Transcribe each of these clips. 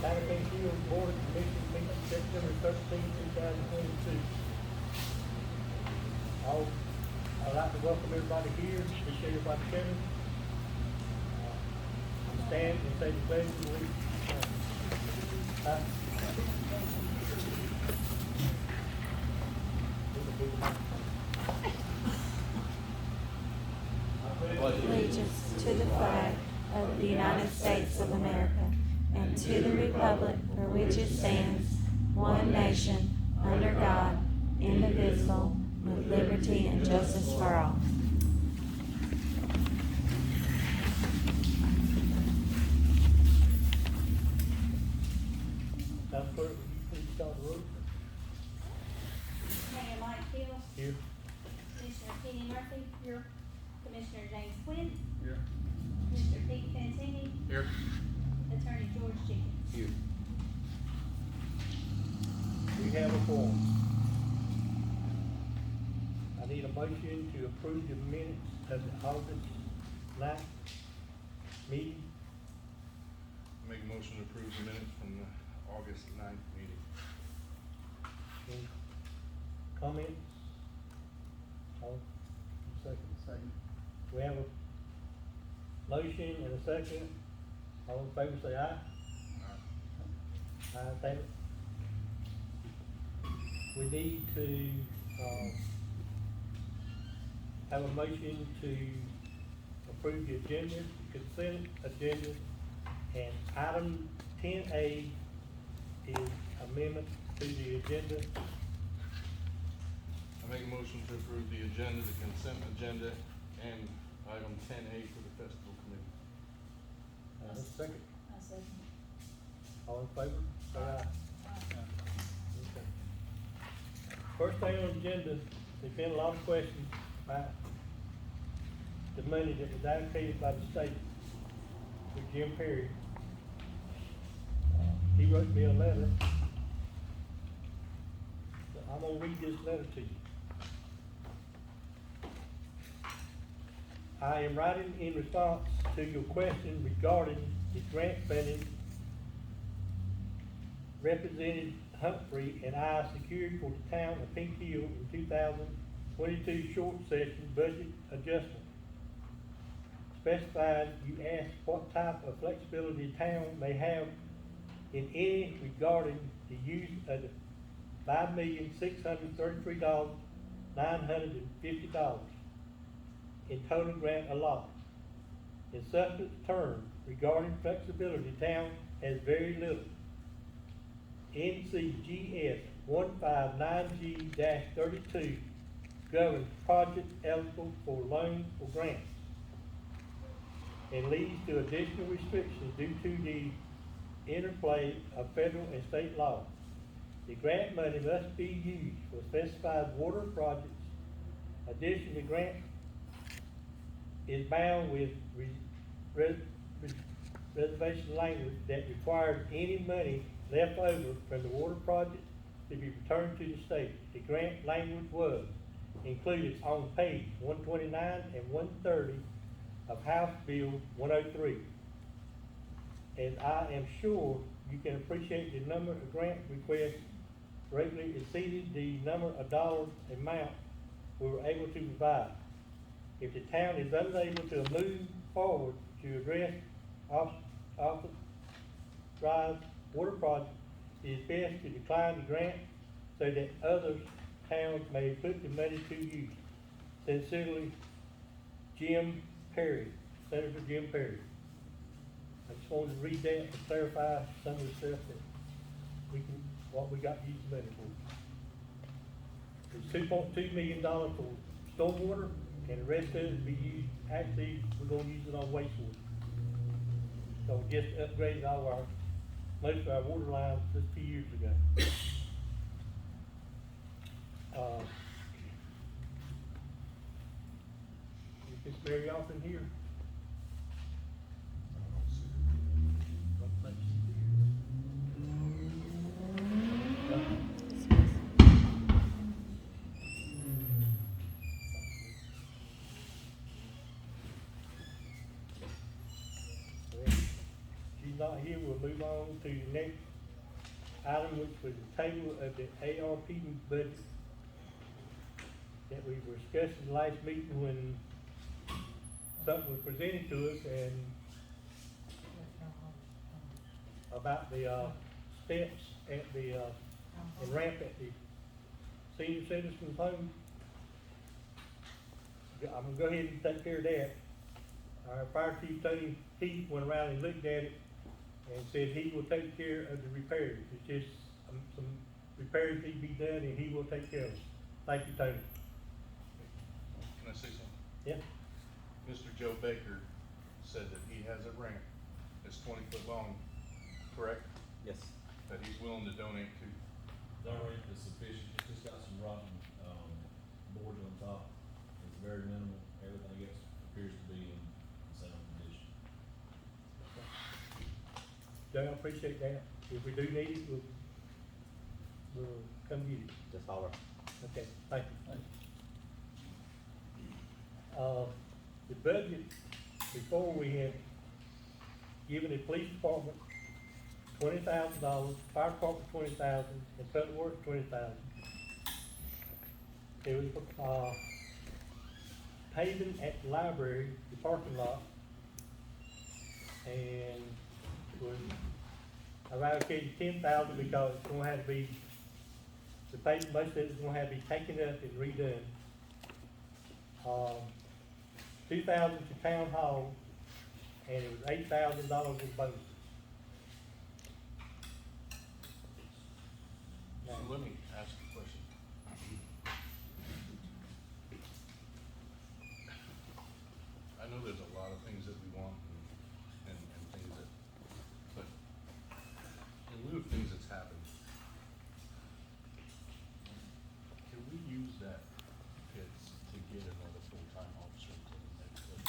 Town of Penfield Board of Commissioners meeting September 13, 2022. I'd like to welcome everybody here, appreciate everybody coming. Stand and say the pledge of allegiance. Allegiance to the flag of the United States of America and to the republic for which it stands, one nation, under God, indivisible, with liberty and justice for all. Madam Clerk, will you please start the roll? Mayor Mike Hill, Here. Commissioner Kenny Murphy. Here. Commissioner James Quinn, Here. Commissioner Pete Fantini, Here. Attorney George Jenkins. Here. We have a form. I need a motion to approve the minutes of the August 9th meeting. Make a motion to approve the minutes from the August 9th meeting. Any comments? All, second. We have a motion and a second. All in favor say aye. Aye, favor. We need to, have a motion to approve the agenda, the consent agenda, and item 10A is amendment to the agenda. I make a motion to approve the agenda, the consent agenda, and item 10A for the festival committee. Second. I second. All in favor, say aye. Okay. First thing on the agenda, there's been a lot of questions about the money that was allocated by the state to Jim Perry. He wrote me a letter. So I'm gonna read this letter to you. I am writing in response to your question regarding the grant funding Representative Humphrey and I secured for the town of Pink Hill in 2022 short session budget adjustment. Specified, you asked what type of flexibility the town may have in any regarding the use of the $5,633,950 in total grant allotment. In substance terms, regarding flexibility, the town has very little. NCGS 159G-32 governs projects eligible for loans or grants and leads to additional restrictions due to the interplay of federal and state law. The grant money must be used for specified water projects. Additionally, the grant is bound with reservation language that requires any money left over from the water project to be returned to the state. The grant language was included on page 129 and 130 of House Bill 103. And I am sure you can appreciate the number of grant requests greatly exceeded the number of dollars amount we were able to provide. If the town is unable to move forward to address authorized water projects, it is best to decline the grant so that other towns may put the money to use. Sincerely, Jim Perry, Senator Jim Perry. I just wanted to read that and clarify some of the stuff that what we got used money for. It's $2.2 million for stormwater, and the rest of it will be used, actually, we're gonna use it on wastewater. So we just upgraded most of our water lines just 2 years ago. Is Miss Mary off in here? She's not here, we'll move on to the next item, which was the table of the ARP budget that we were discussing last meeting when something was presented to us and about the, steps at the, and ramp at the senior citizens home. I'm gonna go ahead and take care of that. Our fire chief, Tony, he went around and looked at it and said he will take care of the repairs. It's just, some repairs need to be done and he will take care of it. Thank you, Tony. Can I say something? Yeah, Mr. Joe Baker said that he has a ramp that's 20 foot long, correct? Yes. That he's willing to donate to. The ramp is sufficient, it's just got some rotten, boards on top, it's very minimal, everything else appears to be in sound condition. Joe, I appreciate that. If we do need it, we'll come get it. Just holler. Okay, thank you. The budget, before we had given the police department $20,000, fire department $20,000, and public works $20,000. It was, paving at the library, the parking lot, and was, I've allocated $10,000 because it's gonna have to be, the paving, most of it's gonna have to be taken up and redone. $2,000 to town hall, and it was $8,000 in bonuses. So let me ask a question. I know there's a lot of things that we want and things that, but in lieu of things that's happened, can we use that pits to get another full-time officer to the next level?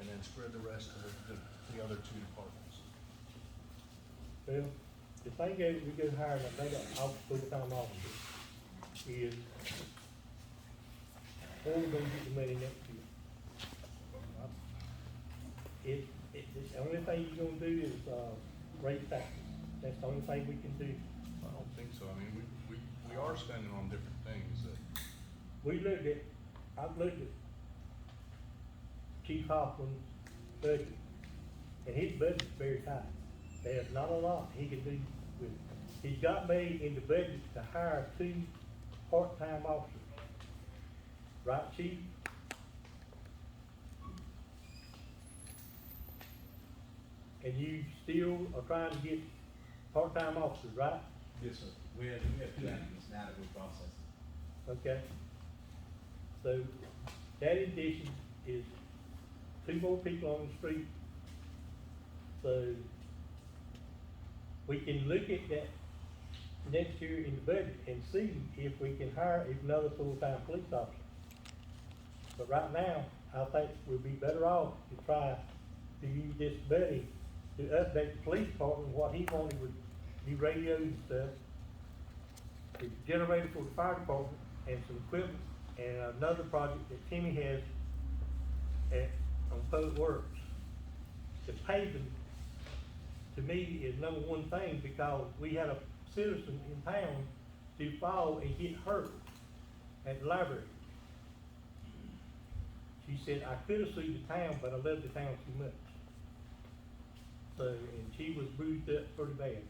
And then spread the rest of the other two departments? Well, the thing is, we go hire another full-time officer is, where we gonna get the money next year? The only thing you're gonna do is, raise taxes. That's the only thing we can do. I don't think so. I mean, we are spending on different things that, I've looked at Chief Hoffman's budget, and his budget's very tight. There's not a lot he can do with it. He's got me in the budget to hire 2 part-time officers. Right, Chief? And you still are trying to get part-time officers, right? Yes, sir. We have 2 applicants now that we're processing. Okay. So, that addition is 2 more people on the street. So, we can look at that next year in the budget and see if we can hire another full-time police officer. But right now, I think we'd be better off to try to use this money to update the police department. What he wanted was new radios and stuff, the generator for the fire department, and some equipment, and another project that Timmy has on public works. The paving, to me, is number one thing, because we had a citizen in town to fall and get hurt at the library. She said, I could have sued the town, but I love the town too much. So, and she was bruised up pretty bad.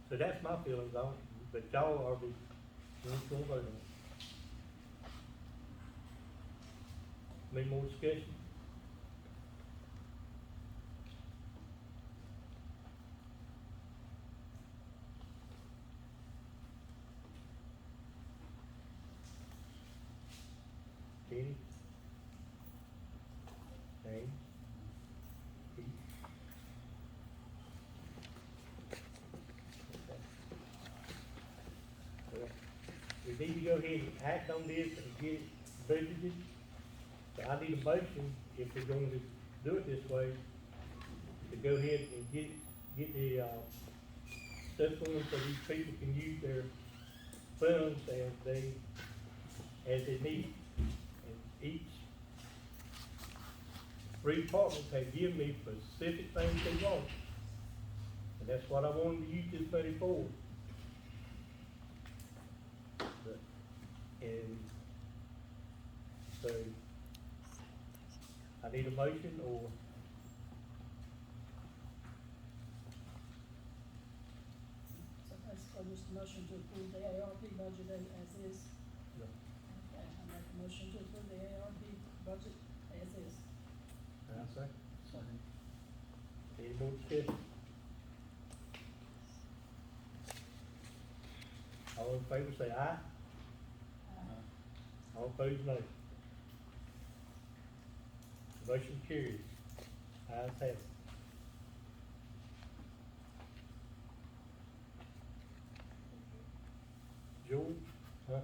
So that's my feelings on it, but y'all are the ones gonna vote on it. Any more discussion? Kenny? James? Keith? Well, we need to go ahead and act on this and get it budgeted. So I need a motion, if we're going to do it this way, to go ahead and get the, stuff going so these people can use their funds as they need. And each three departments have given me specific things they want. And that's what I wanted to use this money for. But, and so, I need a motion or, So basically, just a motion to approve the ARP budget as is. no, Okay, I make a motion to approve the ARP budget as is. I say, Second. any more discussion? All in favor say aye, all opposed no. Motion carries, ayes have it. George, huh?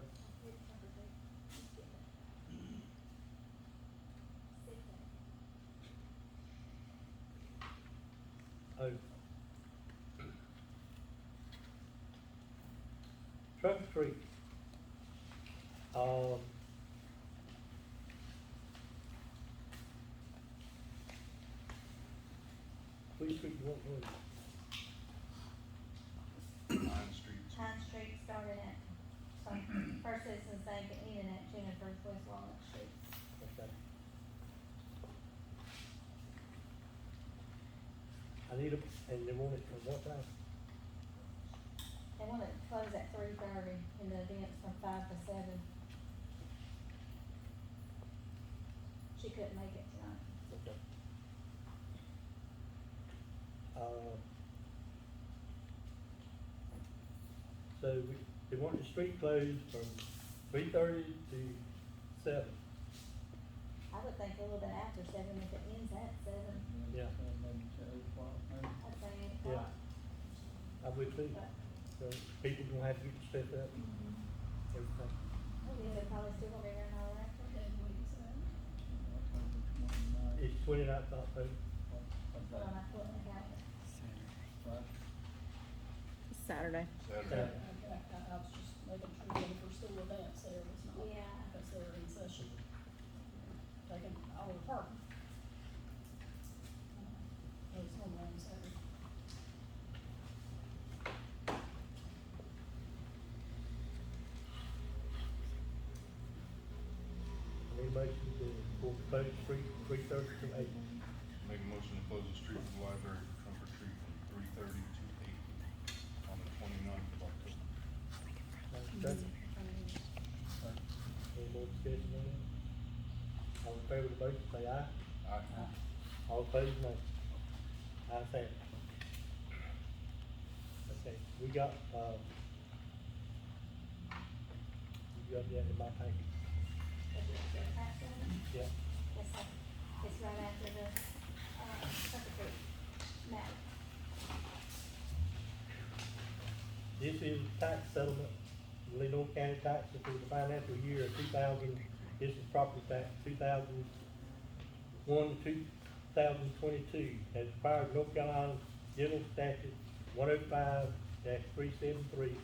Oh. Truck Street. Which street you want to go? Pine Street. Pine Street started at, so First Citizens Bank and ended at Jennifer's West Walnut Street. Okay. I need a, and they want it from what time? They want it closed at 3:30 and the event's from 5 to 7. She couldn't make it tonight. Okay. So they want the street closed from 3:30 to 7. I would think a little bit after 7 if it ends at 7. Yeah. Maybe to 8 o'clock, maybe. I'd say 8 Yeah. o'clock. I would too. But, So people gonna have to get the stuff up, everything. yeah, they're probably still gonna be around all that. What day of the week is that? October 29th. It's 29th October. Put on my foot in the calendar. Right. Saturday. Saturday. I was just making sure that if we're still with that, so it's not, Yeah. because they're in session, taking all apart. It's normally on Saturday. Any motion to, for close street, 3:30 to 8? Make a motion to close the street from the library for trunk or treat from 3:30 to 8 on the 29th of October. Second. Any more discussion on that? All in favor of the motion, say aye. Aye. All opposed, no. Ayes have it. Okay, we got, you got that in my package? Is it the tax one? Yeah. Yes, sir. It's right after the, secretary map. This is tax settlement, Lenore County taxes for the financial year of 2000, this is property tax, 2001 to 2022, as required North Carolina General Statute 105-373,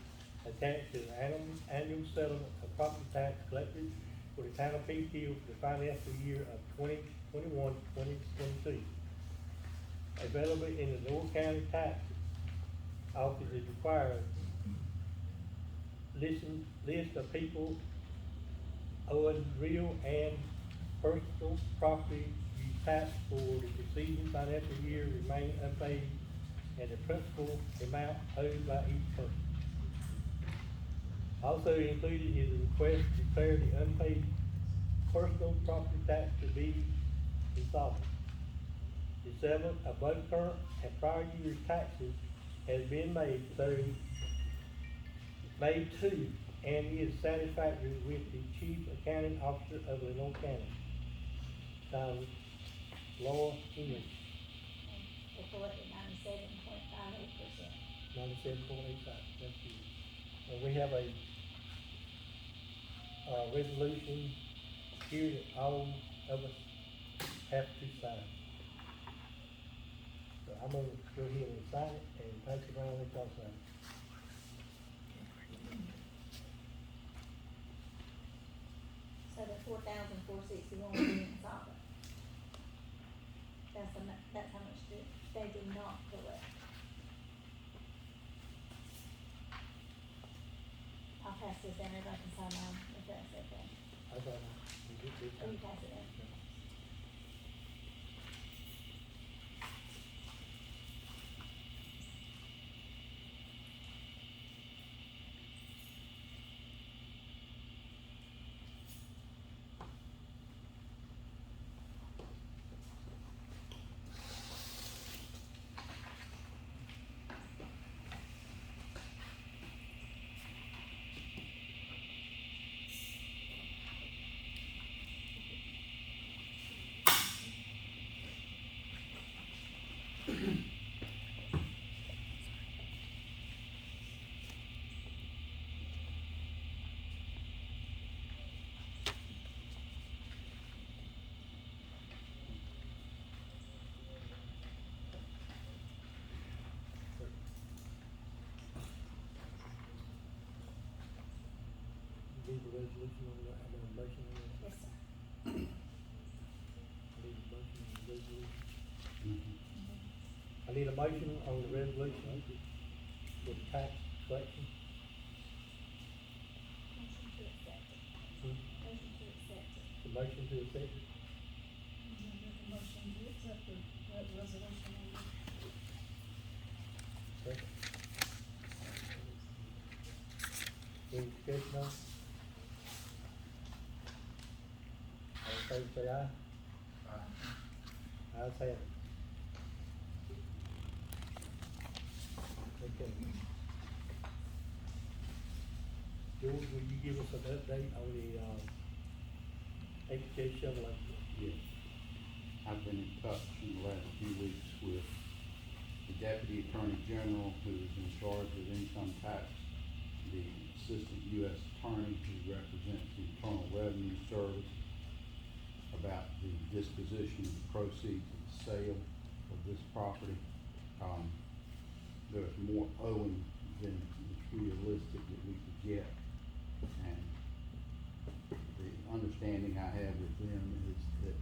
attached to the annual settlement of property tax collected for the town of Peach Hill for the financial year of 2021-2022. Available in the North County Tax Office is required list of people owing real and personal property use tax for the preceding financial year remain unpaid, and the principal amount owed by each person. Also included is a request to declare the unpaid personal property tax to be insolvent. The settlement of both current and prior year's taxes has been made to and is satisfactory with the Chief Accounting Officer of Lenore County. Signed, Laura English, They collected 97.58%. 97.85, that's you. And we have a, resolution here that all of us have to sign. So I'm gonna go ahead and sign it and pass it around and y'all sign it. So the 4,461 will be insolvent. that's how much they did not collect. I'll pass this down, everybody can sign on, if that's okay. I thought, you get this. Or you pass it down. Need a resolution on that, I mean, a motion on that? Yes, sir. Need a motion on the resolution? I need a motion on the resolution for tax collection. Motion to accept it. Hmm? Motion to accept it. The motion to accept it. I'm gonna make a motion to accept that resolution on the Second. Any discussion on it? All in favor say aye. Ayes have it. Okay. George, will you give us an update on the, HJ shovel? Yes. I've been in touch in the last few weeks with the Deputy Attorney General, who's in charge of income tax, the Assistant U.S. Attorney, who represents the Internal Revenue Service, about the disposition of the proceeds of the sale of this property. There's more owing than is realistic that we could get, and the understanding I have with them is that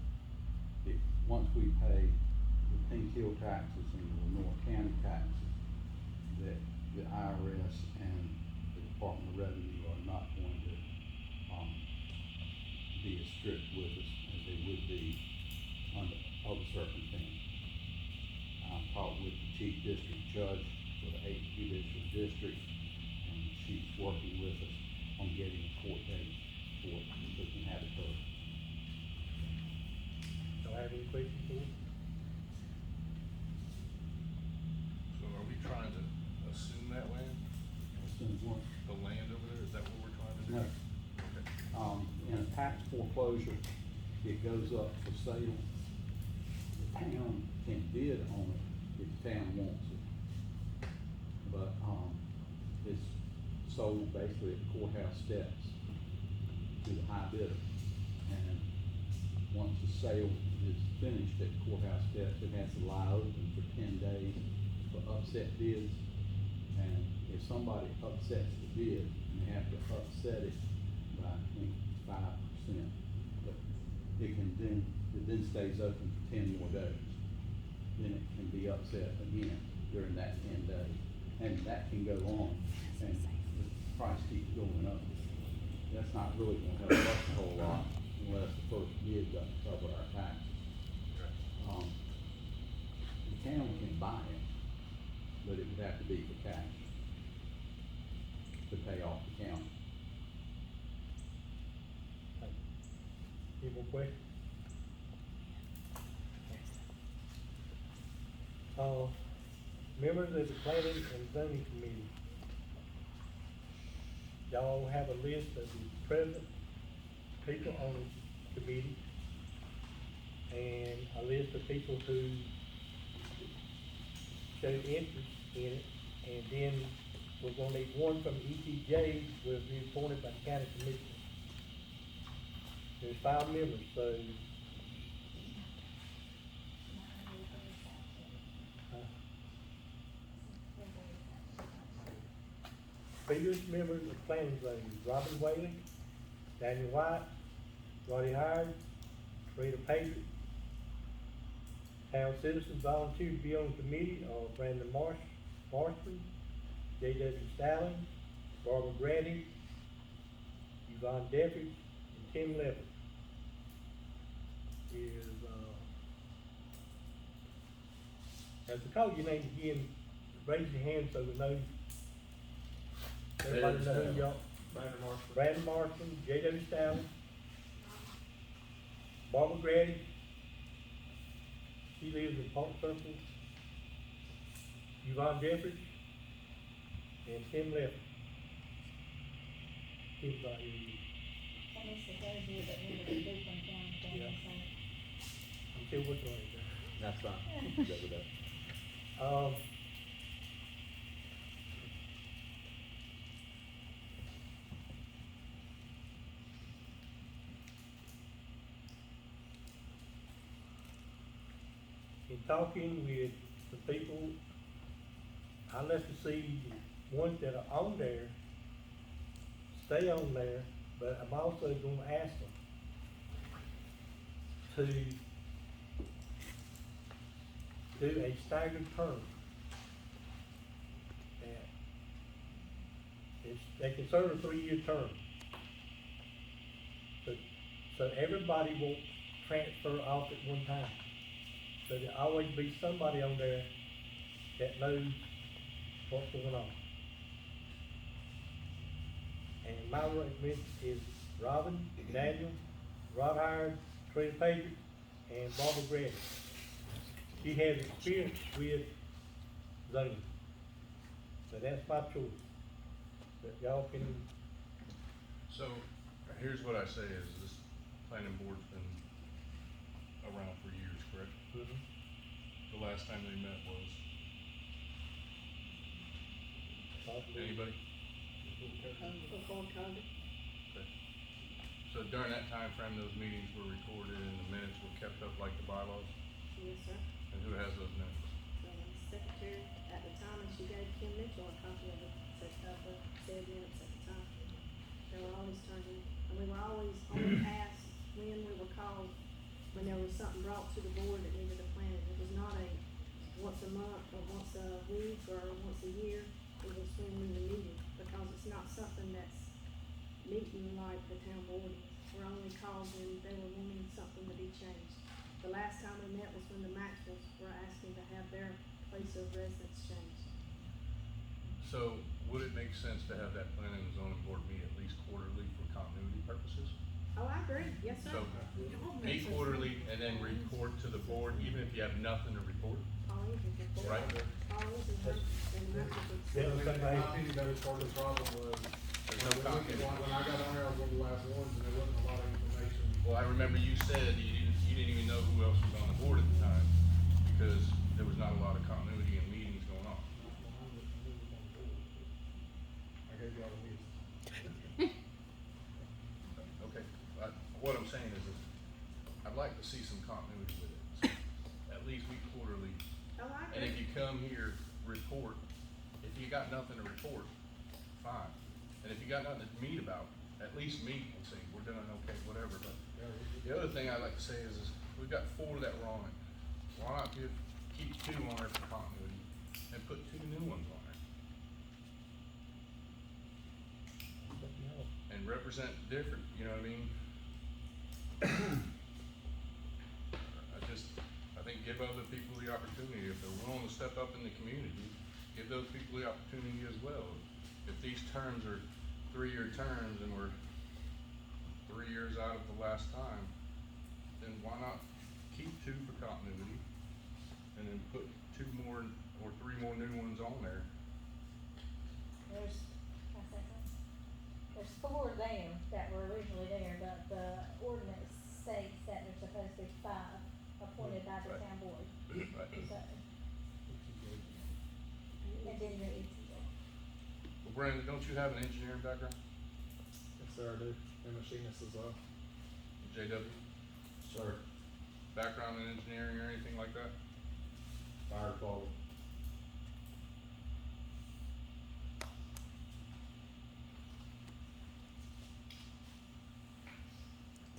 if, once we pay the Pink Hill taxes and the Lenore County taxes, that the IRS and the Department of Revenue are not going to, be as strict with us as they would be under other circumstances. I talked with the Chief District Judge for the 8th Judicial District, and she's working with us on getting a court date for it, so we can have it heard. Do I have any questions for you? So are we trying to assume that land, As soon as one, the land over there, is that what we're trying to do? no, Okay. in a tax foreclosure, it goes up for sale. The town can bid on it if the town wants it. But, it's sold basically at the courthouse steps to the high bidder. And once the sale is finished at the courthouse steps, it has to lie open for 10 days for upset bids. And if somebody upsets the bid, they have to upset it by, I think, 5%. But it then stays open for 10 more days. Then it can be upset again during that 10 days. And that can go on, and the price keeps going up. That's not really gonna help us a whole lot unless the first bid doesn't cover our taxes. Okay. The town can buy it, but it would have to be for cash to pay off the county. Any more questions? Members of the Planning and Zoning Committee, y'all have a list of the present people on the committee and a list of people who showed interest in it, and then we're gonna need one from ETJ, will be appointed by the county commissioner. There's 5 members, so, previous members of planning zoning, Robin Whaley, Daniel White, Roddy Howard, Rita Patriot, Town citizens volunteered to be on the committee are Brandon Marshman, J.W. Stallings, Barbara Grady, Yvonne Defford, and Tim Levitt. As I call your name again, raise your hand so we know. Everybody know who y'all. Brandon Marshman, J.W. Stallings, Barbara Grady, she lives in Park Circle, Yvonne Jeffries, and Tim Left. Tim's not here yet. And it's the third year that we're gonna do from county to Yeah. county, I'm still working on it, That's fine. so. Go with that. In talking with the people, I like to see the ones that are on there, stay on there, but I'm also gonna ask them to do a staggered term. That they can serve a 3-year term. So everybody won't transfer off at one time. So there'll always be somebody on there that knows what's going on. And my recommendation is Robin, Daniel, Rod Howard, Trina Pager, and Barbara Grady. She has experience with zoning. So that's my choice. But y'all can, So, here's what I say is this planning board's been around for years, correct? The last time they met was, anybody? Before COVID. Okay. So during that time frame, those meetings were recorded and the minutes were kept up like the bylaws? Yes, sir. And who has those minutes? The secretary at the time, and she gave Kim Mitchell a copy of the said minutes at the time. They were always turned in, and we were always only asked when we were called, when there was something brought to the board that needed a plan. It was not a once a month, or once a week, or once a year. It was when we were needed, because it's not something that's meeting like the town board is. We're only called when they were wanting something to be changed. The last time we met was when the Maxwells were asking to have their place of residence changed. So would it make sense to have that planning and zoning board meet at least quarterly for continuity purposes? Oh, I agree, yes, sir. So meet quarterly and then report to the board, even if you have nothing to report? All is in report. Right. All is in her, and Maxwell's. Yeah. My opinion, that was part of the problem was, There's no continuity. when I got on there, I was one of the last ones, and there wasn't a lot of information. Well, I remember you said you didn't even know who else was on the board at the time, because there was not a lot of continuity and meetings going on. I gave y'all a list. Okay, what I'm saying is I'd like to see some continuity with it, at least meet quarterly. Oh, I And if agree. you come here, report, if you got nothing to report, fine. And if you got nothing to meet about, at least meet and say, we're doing okay, whatever, but the other thing I'd like to say is we've got 4 that were on it. Why not keep 2 on there for continuity and put 2 new ones on there? And represent different, you know what I mean? I think give other people the opportunity, if they're willing to step up in the community, give those people the opportunity as well. If these terms are 3-year terms and we're 3 years out of the last time, then why not keep 2 for continuity and then put 2 more or 3 more new ones on there? There's, can I say something? There's 4 there that were originally there, but the ordinance states that there's supposed to be 5 appointed by the Right. town board. Right. So, and then there is. Well, Brandon, don't you have an engineering background? Yes, sir, I do, and machinist as well. JW? Sir, Background in engineering or anything like that? fire department.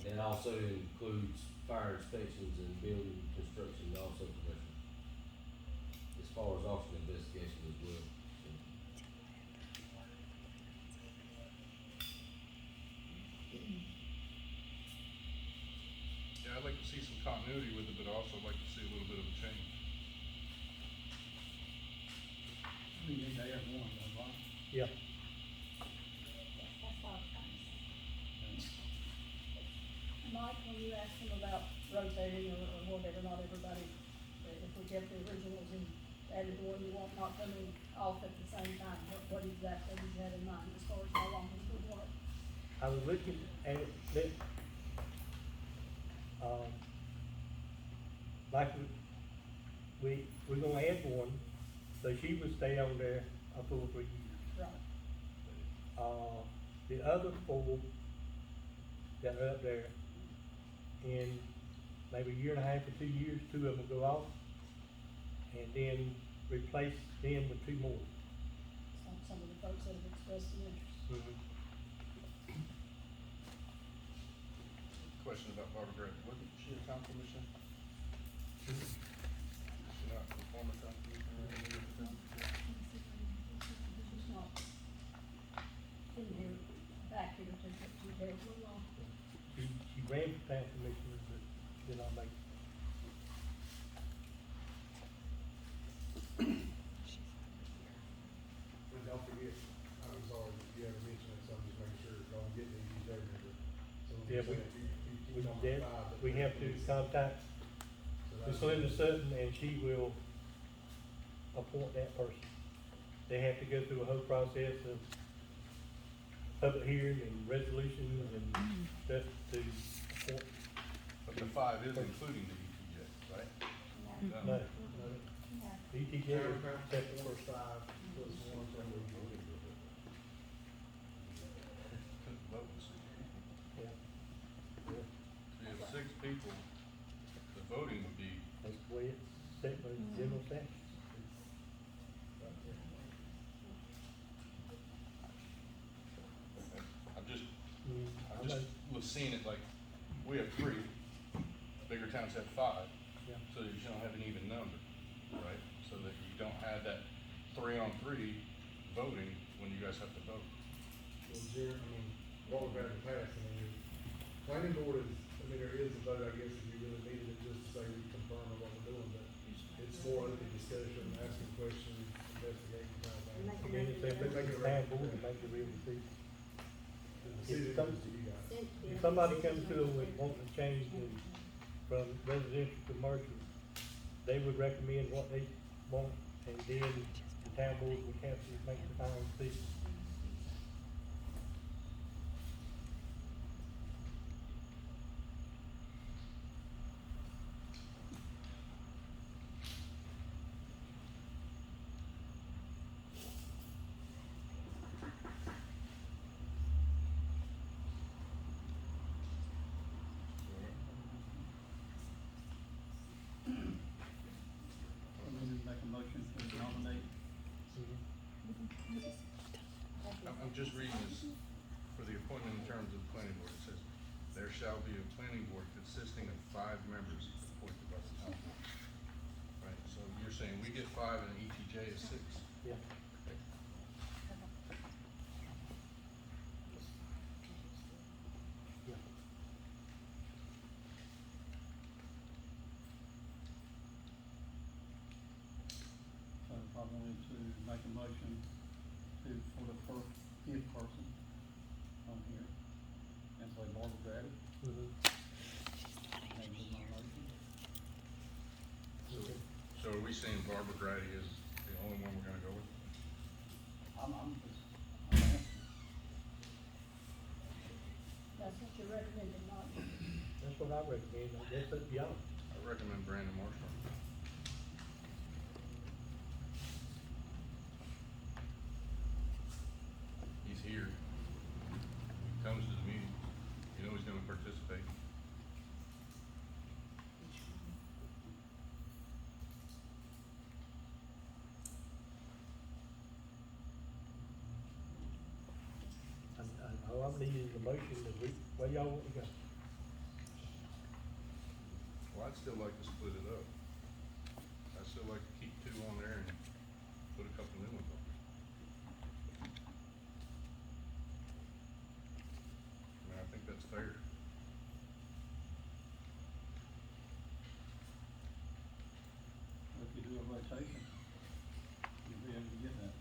It also includes fire inspections and building construction also for continuity with it, but I also like to see a little bit of a change. We need to have one, though, right? Yeah, That's all I'm trying to say. Mike, when you asked them about rotating or whatever, not everybody, if we kept the originals and added the one you want not coming off at the same time, what exactly did you have in mind as far as how long it would work? I was looking at it, that, like we're gonna add one, so she would stay on there a full 3 years. Right. The other four that are up there, in maybe a year and a half or 2 years, 2 of them will go off, and then replace them with 2 more. Some of the folks that have expressed an interest. Question about Barbara Gray, wasn't she a town commissioner? Is she not a former town commissioner? She's not in here, back here to detail too long. She ran for town commissioner, but did not make it. And don't forget, I'm sorry, if you ever mention that, so I'm just making sure, don't get the EDJ member. So when Yeah, you say that, you talking did, about 5, but we have to contact so Ms. that's- Linda Sutton, and she will appoint that person. They have to go through a whole process of public hearing and resolutions and stuff to appoint. But the 5 is including the ETJ, right? No, No. ETJ Town is council, separate. first 5 plus one from the EDJ. Couldn't vote with 6 people. Yeah. See, if 6 people, the voting would be, That's the way it's set by the general statute. I'm just was seeing it like, we have 3, bigger towns have 5, Yeah. so that you don't have an even number, right? So that you don't have that 3-on-3 voting when you guys have to vote. Well, Jared, I mean, what we've had in the past, I mean, planning board is, I mean, there is a vote, I guess, if you really needed it, just to say we confirm of what we're doing, but it's more open discussion, asking questions, investigating kind of I thing. mean, if they put the town board to make the real decision. The decision some- is to you guys. If somebody comes to them with wanting to change from residential to commercial, they would recommend what they want, and then the town board would have to make the final decision. Make a motion to nominate. I'm just reading this, for the appointment in terms of the planning board, it says, there shall be a planning board consisting of 5 members appointed by the town board. Right, so you're saying we get 5 and ETJ is 6? Yeah. Yeah. So if I wanted to make a motion to, for the first 5th person on here, and say Barbara Grady, Mhm. that would be my motion. Okay. So are we saying Barbara Grady is the only one we're gonna go with? I'm asking. That's what you're recommending, not, That's what I recommend, that's up to y'all. I recommend Brandon Marshall. He's here. He comes to the meeting. You know he's gonna participate. All I'm needing is a motion that where y'all want to go. Well, I'd still like to split it up. I'd still like to keep 2 on there and put a couple new ones on. I mean, I think that's fair. rotation, you'll be able to get that.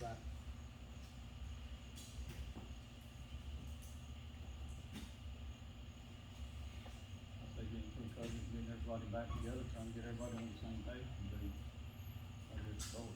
Right. I say getting through COVID, getting everybody back together, trying to get everybody on the same page and do, I guess, both.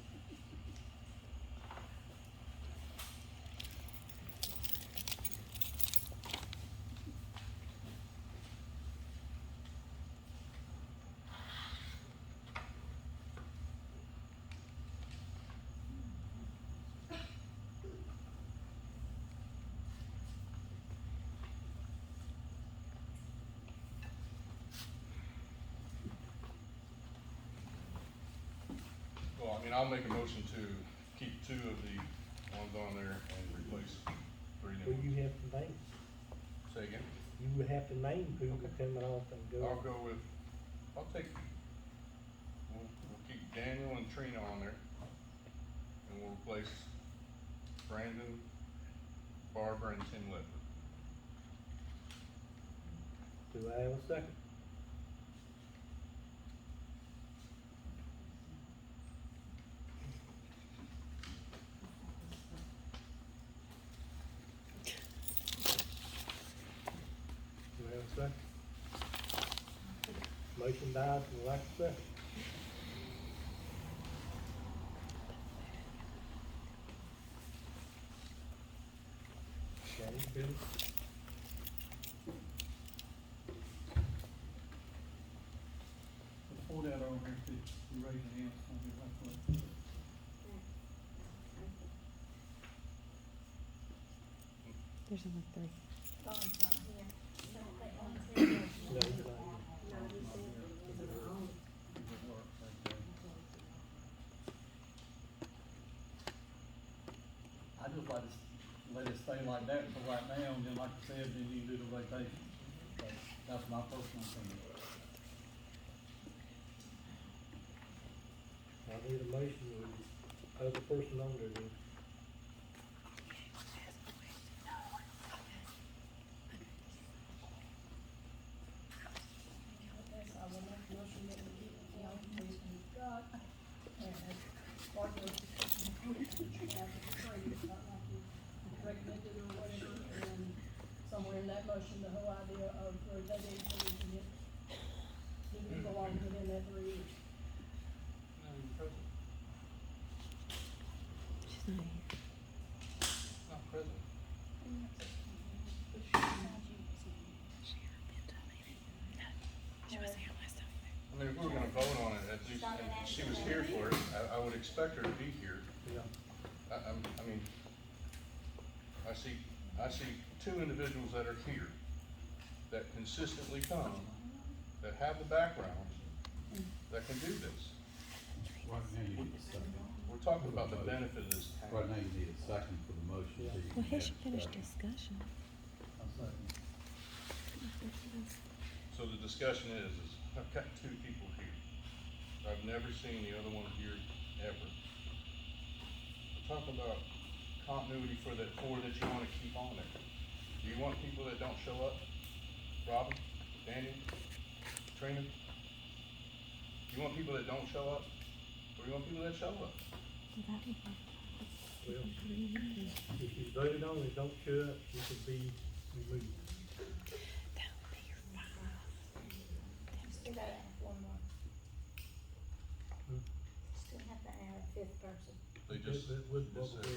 Well, I mean, I'll make a motion to keep two of the ones on there and replace three new Well, ones. you have to name, Say again? you would have to name who Okay. would come off and go. I'll go with, we'll keep Daniel and Trina on there. And we'll replace Brandon, Barbara, and Tim Ledford. Do I have a second? Do I have a second? Motion died for lack of second. Okay, Billy? Before that over here, if you raise your hands, on your left foot. There's only three. Don's not here. No, they Don's here. No, he's not here. No, he said, is it on? Does it work? Okay. I just like to let it stay like that for right now, and then like I said, then you can do the rotation. So that's my personal opinion. I need a motion with the other person on there then. Yes, I will make a motion that we keep the young police we've got, and part of the, trade, not like you recommended or whatever, and somewhere in that motion, the whole idea of rotating so we can get, moving along within that 3 years. She's not here. Not present. She was here last time. I mean, if we were gonna vote on it, at least, and she was here for it, I would expect her to be here. Yeah. I mean, I see two individuals that are here, that consistently come, that have the backgrounds, that can do this. Right now you need a second. We're talking about the benefit of this Right now town. you need a second for the motion. so you Well, can he have should finish discussion. discussion. I'll second. So the discussion is I've got two people here. I've never seen the other one here ever. Talk about continuity for the four that you wanna keep on there. Do you want people that don't show up? Robin, Daniel, Trina? You want people that don't show up? Or you want people that show up? Well, if you voted on it, don't show up, you could be removed. Still gotta add one more. Hmm? Still have to add a fifth person. They just, With just Bubba said-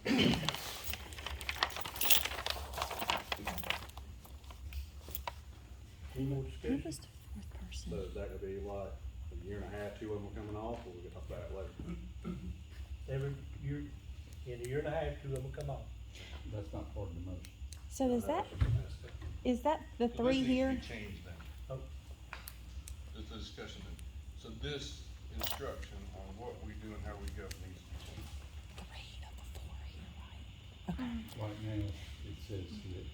Bill. Any more Who discussion? was the fourth person? So is that gonna be like a year and a half, two of them are coming off, or we can talk about it later? Every year, in a year and a half, two of them will come off. That's not part of the motion. So is that, That's what I'm asking. is that the So this three needs to here? be changed then. Oh, This is a discussion then. So this instruction on what we do and how we go needs to be changed. Three of the four here, right? Okay. Right now, it says that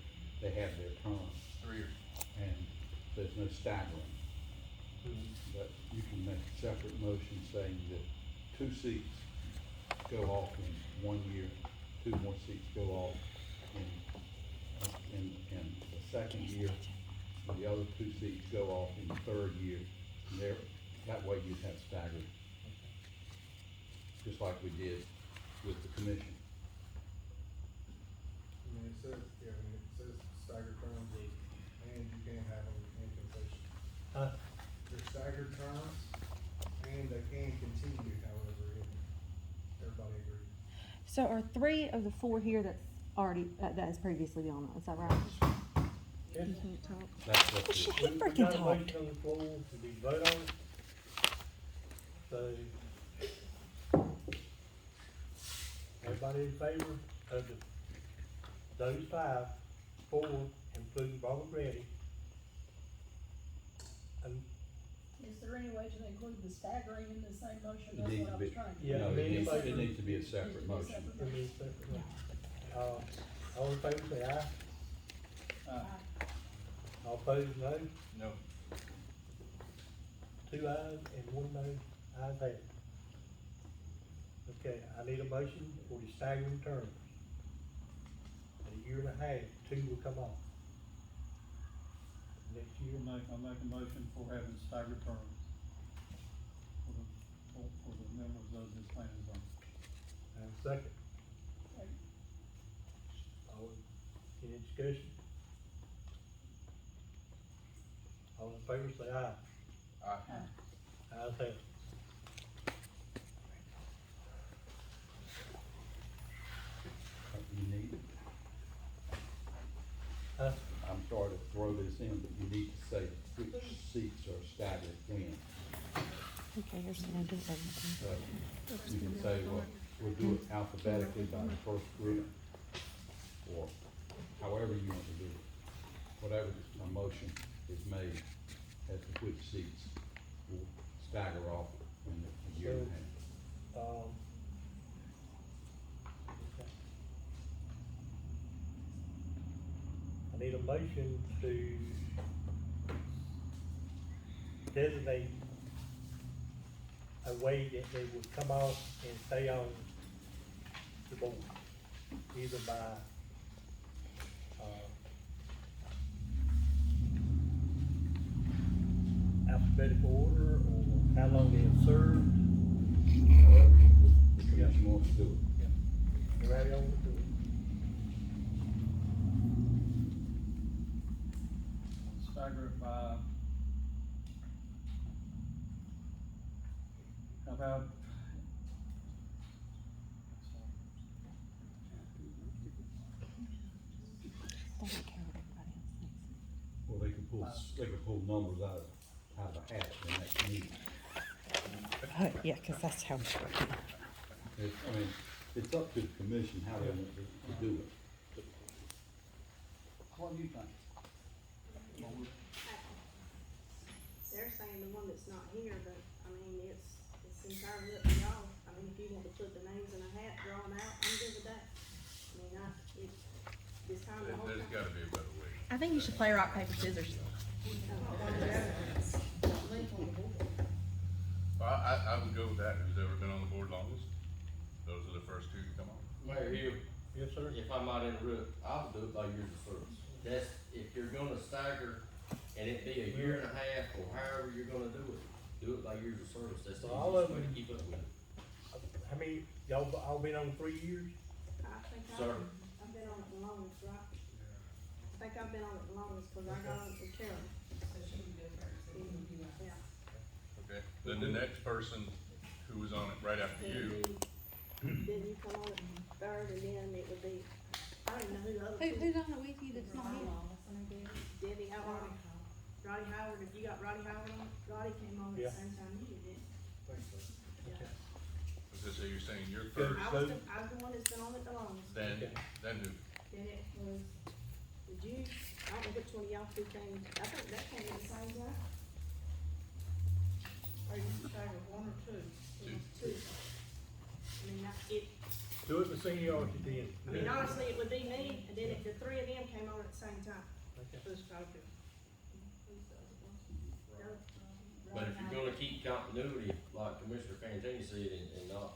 they have their term, 3 years. and there's no staggering. mhm. But you can make a separate motion saying that 2 seats go off in 1 year, 2 more seats go off in the second year, and the other 2 seats go off in the third year. And That way you'd have staggered, just like we did with the commission. I mean, it says, yeah, I mean, it says staggered terms, and you can have them in concession. They're staggered terms, and they can continue, however, if everybody agrees. So are 3 of the 4 here that's already, that has previously been on it, is that right? Yes. You can't talk. That's what Shut the, up. We freaking got a talk. motion on the floor, to be vote on it. So, everybody in favor of those 5, 4, including Barbara Grady? And, Is there any way to include the staggering in the same motion? It That's needs what to I was be- trying to. Yeah, no, me it and needs, Mike- it needs to be a separate motion. I mean, separate. All in favor, say aye. All opposed, no. No. 2 ayes and 1 no. Ayes have it. Okay, I need a motion for the staggering terms. In a year and a half, 2 will come off. Next year, I make a motion for having staggered terms for the members of this planning zone. and second. All, any discussion? All in favor, say aye. Ayes have it. You need it. Huh? I'm sorry to throw this in, but you need to say which seats are staggered when. Okay, here's what I do. So you can say, well, we'll do it alphabetically by the first group, or however you want to do it. Whatever a motion is made as to which seats will stagger off in a year and a half. Okay. I need a motion to designate a way that they would come off and stay on the board, either by, alphabetical order, or how long they have served. However the commission wants to do it. Everybody on to do it. Stagger it by. How about? They don't care what everybody else thinks. Well, they can pull numbers out of a hat in the next meeting. Yeah, cause that's how. I mean, it's up to the commission how they want to do it. What do you think? They're saying the one that's not here, but, I mean, it's entirely up to y'all. I mean, if you want to put the names in a hat, draw them out, I'm good with that. I mean, it's time the whole There's time. gotta be a better way. I think you should play rock, paper, scissors. Well, I would go with that, who's ever been on the board longest, those are the first 2 to come on. Mayor Hill, Yes, sir. if I might interrupt, I would do it by years of service. That's, if you're gonna stagger, and it be a year and a half, or however you're gonna do it by years of service, that's the So all of easiest way to them- keep up with it. How many, y'all all been on 3 years? I think Sir. I've been on it the longest, right? I think I've been on it the longest, cause I got on it with Carol. Yeah. Okay, then the next person who was on it right after you, Then you come on it third, and then it would be, I don't even know who the other Who's two. on it with you that's not here? Debbie Howard, Roddy Howard, if you got Roddy Howard on, Roddy came on at Yeah. the same time you did, didn't Thanks, sir. he? Yeah. was this, so you're saying you're Good. first, I was the one that's been on it the longest. then who? Then it was you, I don't know which one of y'all 2 came, I think that came at the same time. Are you staggered 1 or 2? It was 2. I mean, Do it the seniority then. I mean, honestly, it would be me, and then the 3 of them came on at the same time. Okay. But if you're gonna keep continuity, like Commissioner Fantini said, and not,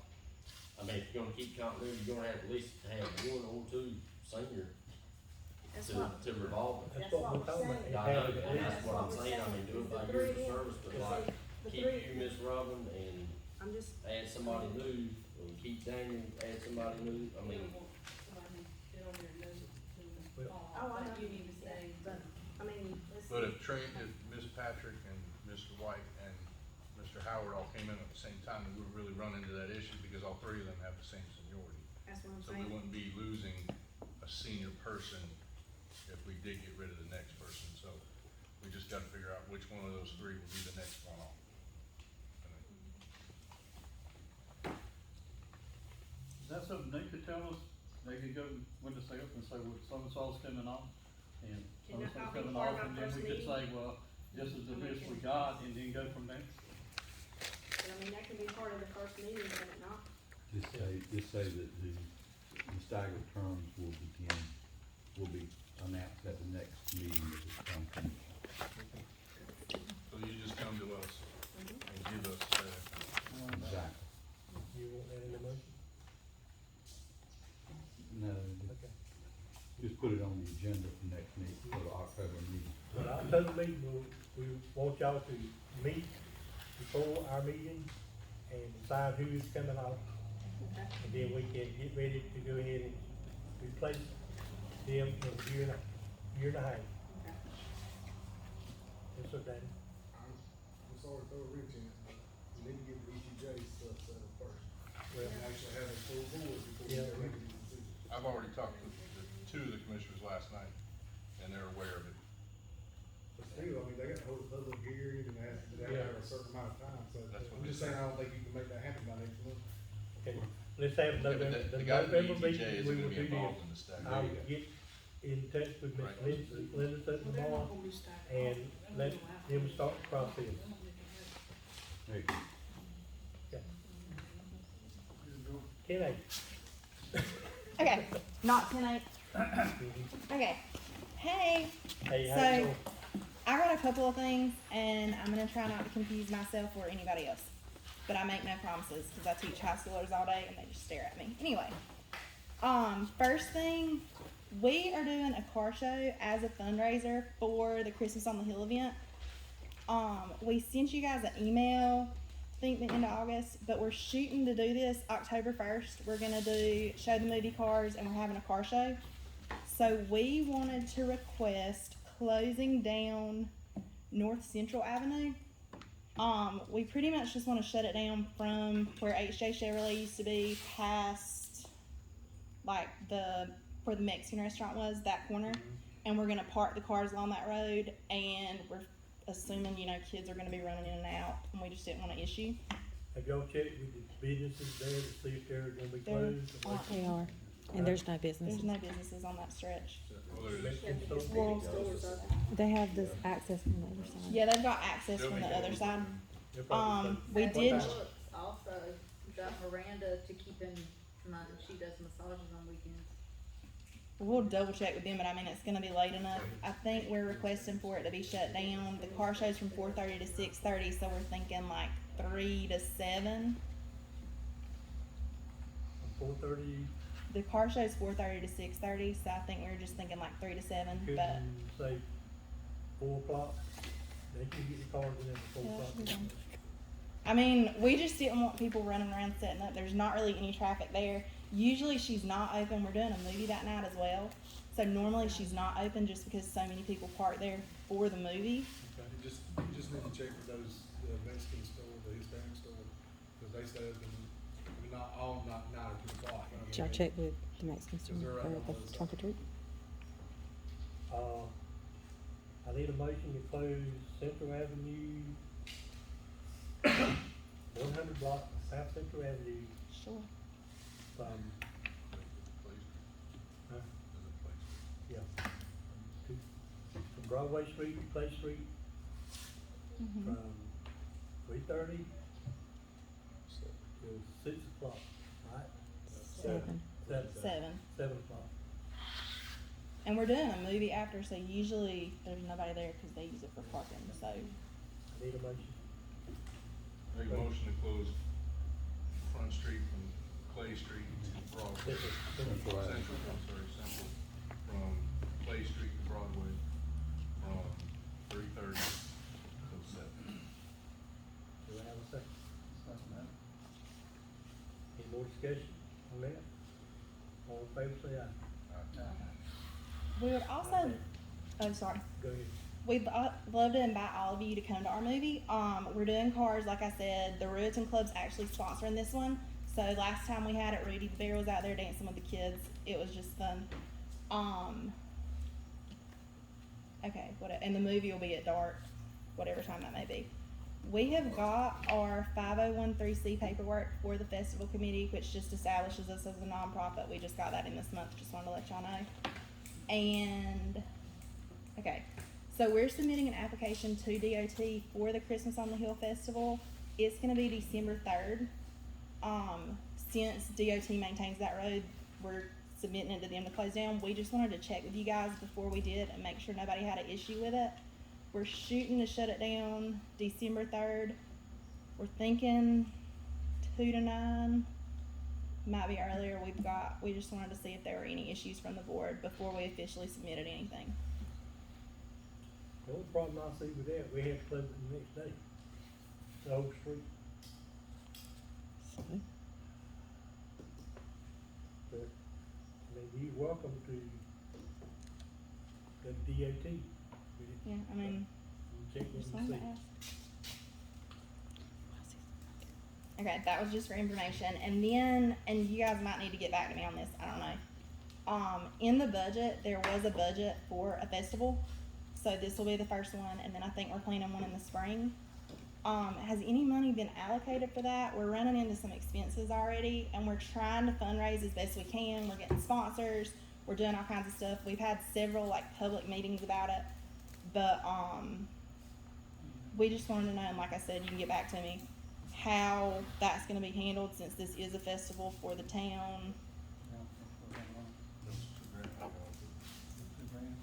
I mean, if you're gonna keep continuity, you're gonna have at least have 1 or 2 senior That's to what, revolve it. That's what we're talking about. saying. I know, Have it at and least. that's what I'm saying, I mean, do it by years of service, but like, The keep you, Miss Robin, and I'm just, add somebody new, and keep Daniel, add somebody new, I mean, oh, I know, but, I mean, let's. But if Ms. Patrick and Mr. White and Mr. Howard all came in at the same time, we would really run into that issue because all three of them have the same seniority. That's what I'm So we saying. wouldn't be losing a senior person if we did get rid of the next person, so we just gotta figure out which one of those three will be the next one on. Is that something they could tell us? They could go, when to say up and say, well, so-and-so's coming on, and Can that so-and-so's not be coming part of off, our and then first we could meeting? say, well, this is the list we got, and then go from there. But I mean, that can be part of the first meeting, can it not? Just say that the staggered terms will be announced at the next meeting of the county commission. So you just come to us and give us, Exactly. You want that in the motion? No, Okay. just put it on the agenda for next meeting, for the October meeting. Well, October meeting, we want y'all to meet before our meeting and decide who is coming off. Okay. And then we can get ready to go ahead and replace them in a year and a half. Okay. Yes, sir, Danny. I'm sorry to throw a wrench in it, but we need to get the ETJ stuff set up first. Well, And actually have a full board before we Yeah. start making these decisions. I've already talked to two of the commissioners last night, and they're aware of it. But still, I mean, they got to hold a public hearing and they have to have a certain amount of time, so That's what I'm just they saying, I don't think you can make that happen by next month. Okay, let's have Yeah, but November, the the guy from November ETJ meeting, isn't we gonna will be do involved this. in the stack. I'll get in touch with Ms. Right. Linda Sutton tomorrow and let them start the process. There you go. Okay. 10-8. Okay, not tonight. Okay. Hey, Hey, how So- you doing? I got a couple of things, and I'm gonna try not to confuse myself or anybody else. But I make no promises because I teach high schoolers all day and they just stare at me. Anyway, first thing, we are doing a car show as a fundraiser for the Christmas on the Hill event. We sent you guys an email, I think the end of August, but we're shooting to do this October 1st. We're gonna show the movie cars, and we're having a car show. So we wanted to request closing down North Central Avenue. We pretty much just want to shut it down from where HJ Chevrolet used to be past, like, where the Mexican restaurant was, that corner. And we're gonna park the cars along that road, and we're assuming, kids are gonna be running in and out, and we just didn't want to issue. Have y'all checked with the businesses there to see if they're gonna be They're- closed? or- They are, and there's no business. There's no businesses on that stretch. Well, there is. Mexican store? Well, Stores open. They have this access from the other side. yeah, they've got access They'll from be the other closed. side. They're probably closed. We That's did- what Brooks also got Miranda to keep in mind, she does massages on weekends. We'll double check with them, but I mean, it's gonna be late enough. I think we're requesting for it to be shut down. The car show's from 4:30 to 6:30, so we're thinking like 3 to 7. 4:30, The car show's 4:30 to 6:30, so I think we were just thinking like 3 to 7, but. couldn't say 4 o'clock, they can get the cars in at 4 Yeah, o'clock. should be done. I mean, we just didn't want people running around setting up. There's not really any traffic there. Usually she's not open. We're doing a movie that night as well. So normally she's not open just because so many people park there for the movie. You just need to check for those, the Mexican store, the Hispanic store, cause they stay open, not all, not 9 or 10 o'clock. I mean, Did y'all check with the Mexican Is store there or a- the trunk or treat? I need a motion to close Central Avenue, 100 block South Central Avenue Sure. from, huh? Yeah. From Broadway Street to Clay Street, Mhm. from 3:30 to 6 o'clock, right? 7. 7 o'clock. And we're doing a movie after, so usually there's nobody there because they use it for parking. So I need a motion. Make a motion to close Front Street from Clay Street to Broadway. Central. Central, from Clay Street to Broadway, from 3:30 till 7. more discussion on that? All in favor, say aye. We would also, oh, sorry. Go ahead. We'd love to invite all of you to come to our movie. We're doing cars, like I said. The Ruritan Club's actually sponsoring this one. So last time we had it, Rudy the Bear was out there dancing with the kids. It was just fun. Okay, and the movie will be at dark, whatever time that may be. We have got our 5013C paperwork for the festival committee, which just establishes us as a nonprofit. We just got that in this month. Just wanted to let y'all know. And okay, so we're submitting an application to DOT for the Christmas on the Hill Festival. It's gonna be December 3rd. Since DOT maintains that road, we're submitting it to them to close down. We just wanted to check with you guys before we did and make sure nobody had an issue with it. We're shooting to shut it down December 3rd. We're thinking 2 to 9. Might be earlier. We just wanted to see if there were any issues from the board before we officially submitted anything. The only problem I see with that, we have to close it the next day. The whole street. But, I mean, you're welcome to the DOT. Yeah, I mean, You check just with wanted them to and ask. Okay, that was just for information. And then, and you guys might need to get back to me on this, I don't know. In the budget, there was a budget for a festival. So this will be the first one, and then I think we're planning one in the spring. Has any money been allocated for that? We're running into some expenses already, and we're trying to fundraise as best we can. We're getting sponsors. We're doing all kinds of stuff. We've had several like public meetings about it, but we just wanted to know, and like I said, you can get back to me, how that's going to be handled since this is a festival for the town. That's $2 grand.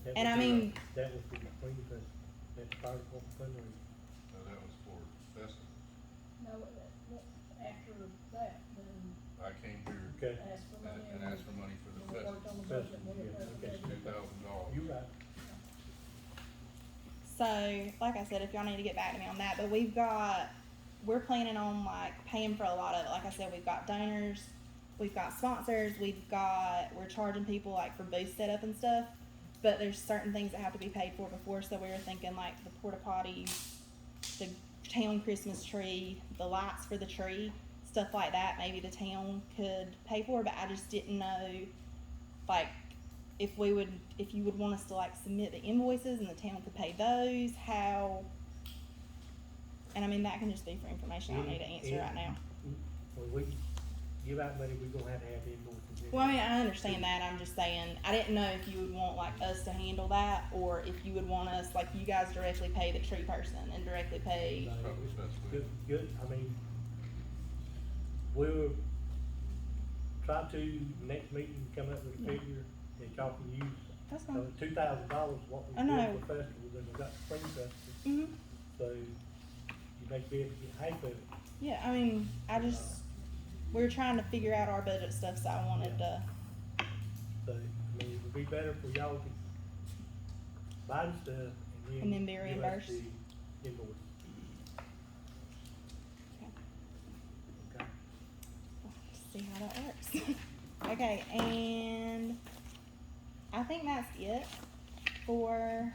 That And was I mean- That was for the spring festival, that fire department fundraiser. No, that was for festival. No, after that, then I came here Okay, ask for money. and asked for money for the When we worked festival. on the budget, we'll Yeah, get okay. that. $2,000. you right. So, like I said, if y'all need to get back to me on that, but we're planning on like paying for a lot of it. Like I said, we've got donors, we've got sponsors, we're charging people like for booth setup and stuff, but there's certain things that have to be paid for before, so we were thinking like the porta potties, the town Christmas tree, the lights for the tree, stuff like that, maybe the town could pay for, but I just didn't know, like, if you would want us to like submit the invoices and the town could pay those, how, and I mean, that can just be for information, I don't need to answer right now. When we give out money, we're gonna have the invoices. in. Well, I mean, I understand that, I'm just saying, I didn't know if you would want like us to handle that, or if you would want us, like, you guys directly pay the tree person and directly pay. No, Probably the best way. Good, I mean, we'll try to, next meeting, come up with a figure that y'all can use. That's fine. $2,000, what we I did know. for festivals, and we got the spring festival, Mhm. so you may be able to get half of it. Yeah, I mean, we were trying to figure out our budget stuff, so I wanted to, So, I mean, it would be better for y'all to buy the stuff And then be give us reimbursed. the invoice. Okay. see how that works. Okay, and I think that's it for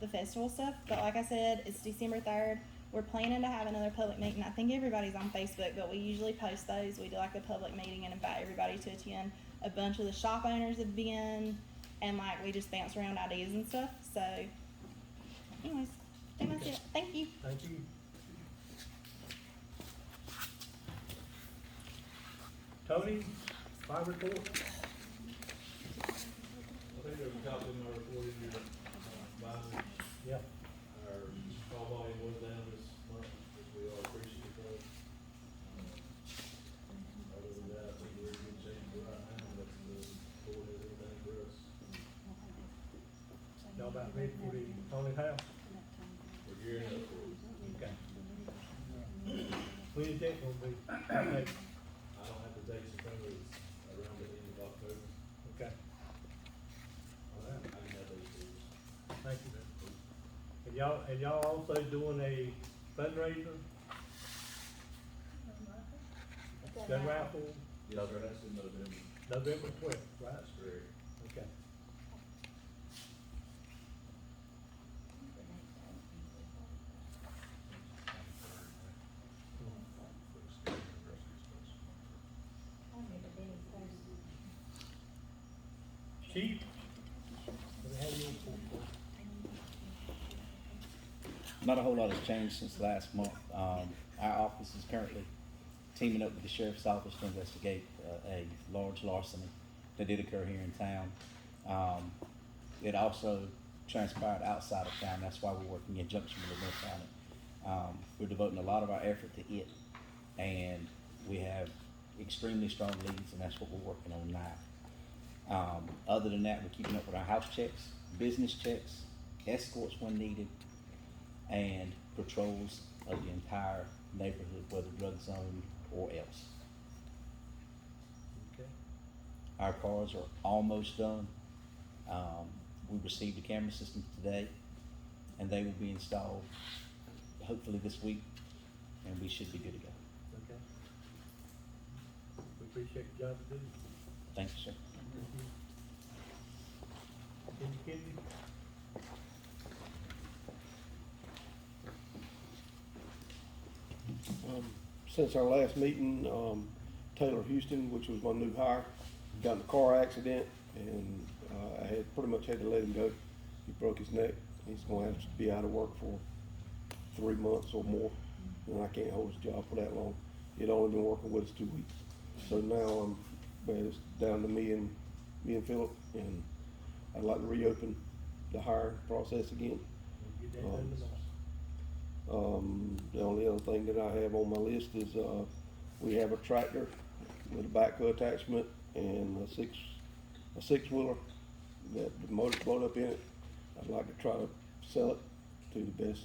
the festival stuff, but like I said, it's December 3rd. We're planning to have another public meeting. I think everybody's on Facebook, but we usually post those. We do like a public meeting and invite everybody to attend. A bunch of the shop owners have been, and like we just bounce around ideas and stuff. So, anyways, I think that's it. Thank you. Thank you. Tony, fire report? I think there's a copy of my report in your, binder. Yeah. Our call volume was down this month, which we all appreciate of. Other than that, I think we're in good shape for right now, unless the board has anything for us. Y'all about ready for the haunted house? We're gearing up for it. Okay. When is that gonna be? Okay. I don't have the dates in front of me, it's around the end of October. Okay, I can have those for you. thank you. And y'all also doing a fundraiser? gun raffle, Yes, sir, that's in November. November 12th, right? That's correct. Okay. Chief, what have you for? Not a whole lot has changed since last month. Our office is currently teaming up with the sheriff's office to investigate a large larceny that did occur here in town. It also transpired outside of town. That's why we're working in conjunction with the North County. We're devoting a lot of our effort to it, and we have extremely strong leads, and that's what we're working on now. Other than that, we're keeping up with our house checks, business checks, escorts when needed, and patrols of the entire neighborhood, whether drug zone or else. Okay. Our cars are almost done. We received the camera systems today, and they will be installed hopefully this week, and we should be good to go. Okay. We appreciate the job you do. Thank you, sir. Cindy Kennedy? Since our last meeting, Taylor Houston, which was my new hire, got in a car accident, and I had pretty much had to let him go. He broke his neck. He's gonna have to be out of work for 3 months or more, and I can't hold his job for that long. He'd only been working with us 2 weeks. So now it's down to me and Philip, and I'd like to reopen the hiring process again. We'll get that done tomorrow. The only other thing that I have on my list is, we have a tractor with a backhoe attachment and a six-wheeler that the motor's blown up in it. I'd like to try to sell it to the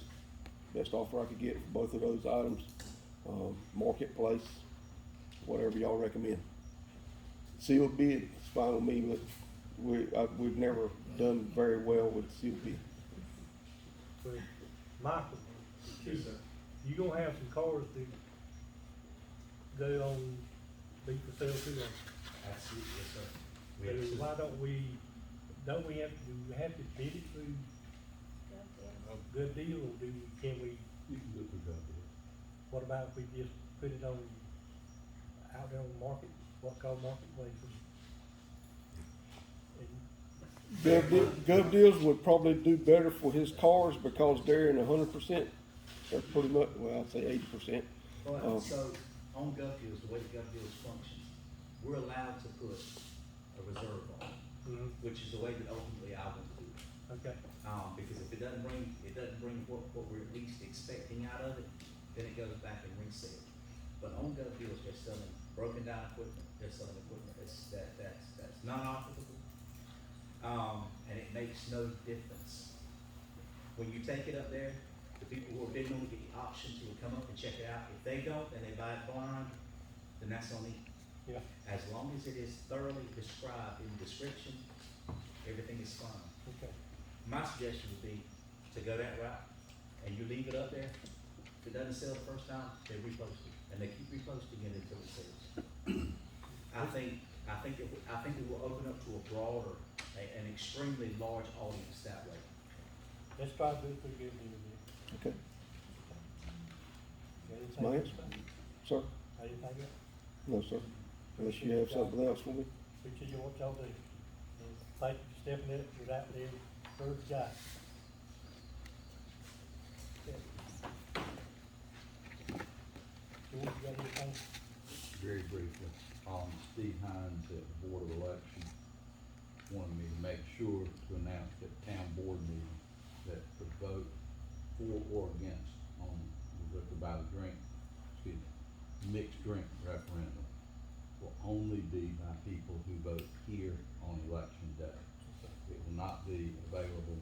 best offer I could get for both of those items. Marketplace, whatever y'all recommend. Sealed bid, it's fine with me, but we've never done very well with sealed bid. So, Michael, Yes, sir. you gonna have some cars to go on, be for sale too, Absolutely, yes, sir. We so have why don't we have to bid it through a good deal, or can we, You can go through that. what about if we just put it on, out there on the market, what's called marketplace? Gov Deals would probably do better for his cars because they're in 100%. They're pretty much, well, I'd say 80%. Well, so on Gov Deals, the way Gov Deals functions, we're allowed to put a reserve on, which is the way that ultimately I want to do it. Okay. Because if it doesn't bring what we're at least expecting out of it, then it goes back and resale. But on Gov Deals, they're selling broken down equipment, they're selling equipment that's non-operable. And it makes no difference. When you take it up there, the people who are bidding on it get the option to come up and check it out. If they don't and they buy it blind, then that's on me. Yeah. As long as it is thoroughly described in the description, everything is fine. Okay. My suggestion would be to go that route, and you leave it up there. If it doesn't sell the first time, they repost it, and they keep reposting it until it sells. I think it will open up to a broader, an extremely large audience that way. Let's try to do it pretty good deal then. Okay. Anything Mike? else, buddy? Sir? Anything else? No, sir. Unless you have something else for me. Appreciate you what y'all do. And thank you for stepping up without there first guy. George, you got anything? Very briefly, Steve Hines at the Board of Election wanted me to make sure to announce at the town board meeting that the vote for or against on about a mixed drink referendum will only be by people who vote here on election day. It will not be available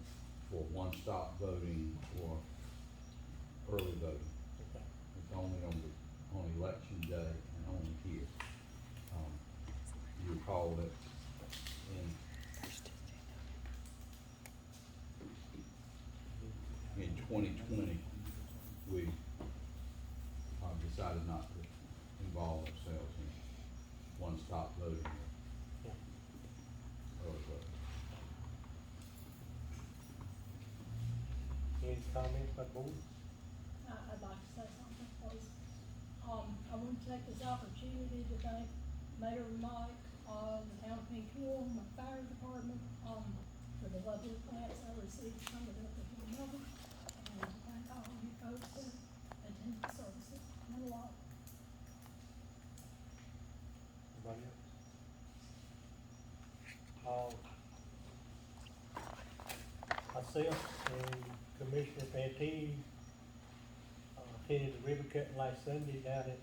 for one-stop voting or early voting. Okay. It's only on election day and only here. You recall that in 2020, we decided not to involve ourselves in one-stop voting. Yeah. Any comments by the board? I'd like to say something, please. I want to take this opportunity to thank Mayor Mike, the town of Pink Hill, my fire department, for the lovely grants I received coming up with one another. And to thank all you folks that attended the services, meant a lot. Anybody else? Myself and Commissioner Fantini, attended the ribbon cutting last Sunday down at,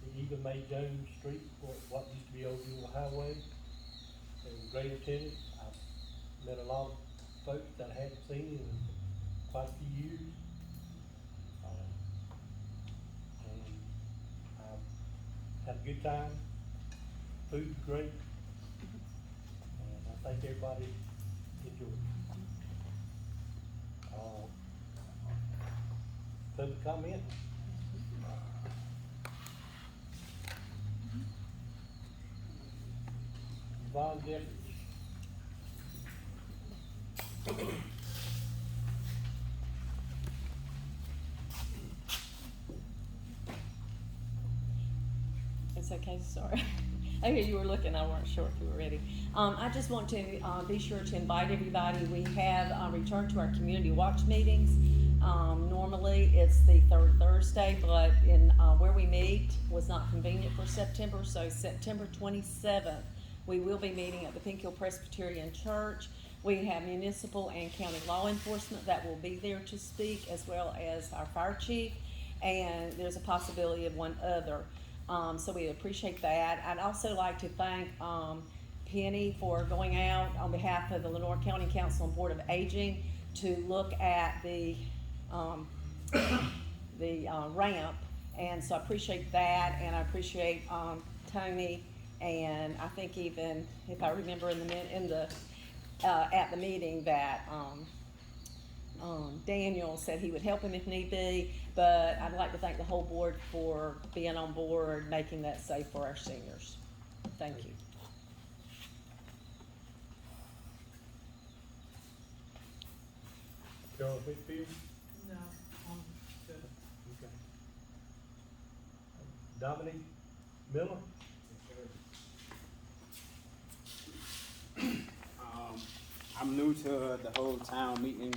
the Eagle May Jones Street, what used to be Old Buell Highway. It was great attendance. I've met a lot of folks that I hadn't seen in quite a few years. And had a good time. Food's great. And I think everybody enjoyed it. Public comment? Yvonne Jeffries. It's okay, sorry. I hear you were looking, I weren't sure if you were ready. I just want to be sure to invite everybody. We have returned to our community watch meetings. Normally it's the third Thursday, but in where we meet was not convenient for September, so September 27th, we will be meeting at the Pink Hill Presbyterian Church. We have municipal and county law enforcement that will be there to speak, as well as our fire chief, and there's a possibility of one other. So we appreciate that. I'd also like to thank Penny for going out on behalf of the Lenore County Council and Board of Aging to look at the ramp, and so I appreciate that, and I appreciate Tony, and I think even if I remember at the meeting that Daniel said he would help him if need be, but I'd like to thank the whole board for being on board, making that safe for our seniors. Thank you. Charles Whitfield? No, Okay. Dominic Miller? I'm new to the whole town meeting,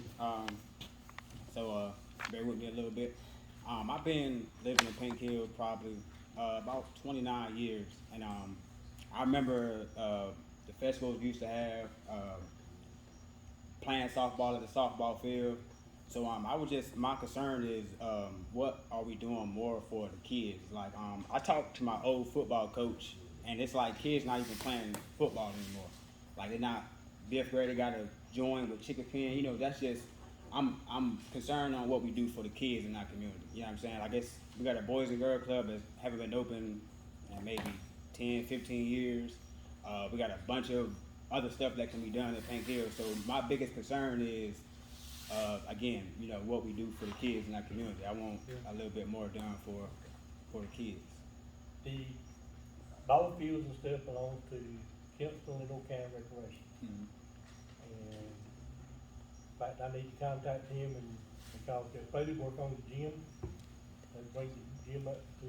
so bear with me a little bit. I've been living in Pink Hill probably about 29 years, and I remember the festivals we used to have, playing softball at the softball field. So my concern is what are we doing more for the kids? Like I talked to my old football coach, and it's like kids not even playing football anymore. Like they're not. Fifth grade, they gotta join with chicken pen. You know, that's just. I'm concerned on what we do for the kids in our community. You know what I'm saying? I guess we got a Boys and Girls Club that haven't been open in maybe 10, 15 years. We got a bunch of other stuff that can be done at Pink Hill. So my biggest concern is, again, you know, what we do for the kids in our community. I want a little bit more done for the kids. The ball fields and stuff belong to Kempston and Old County Recreation. Mm-hmm. And in fact, I need to contact him and because they're supposed to work on the gym. They bring the gym up to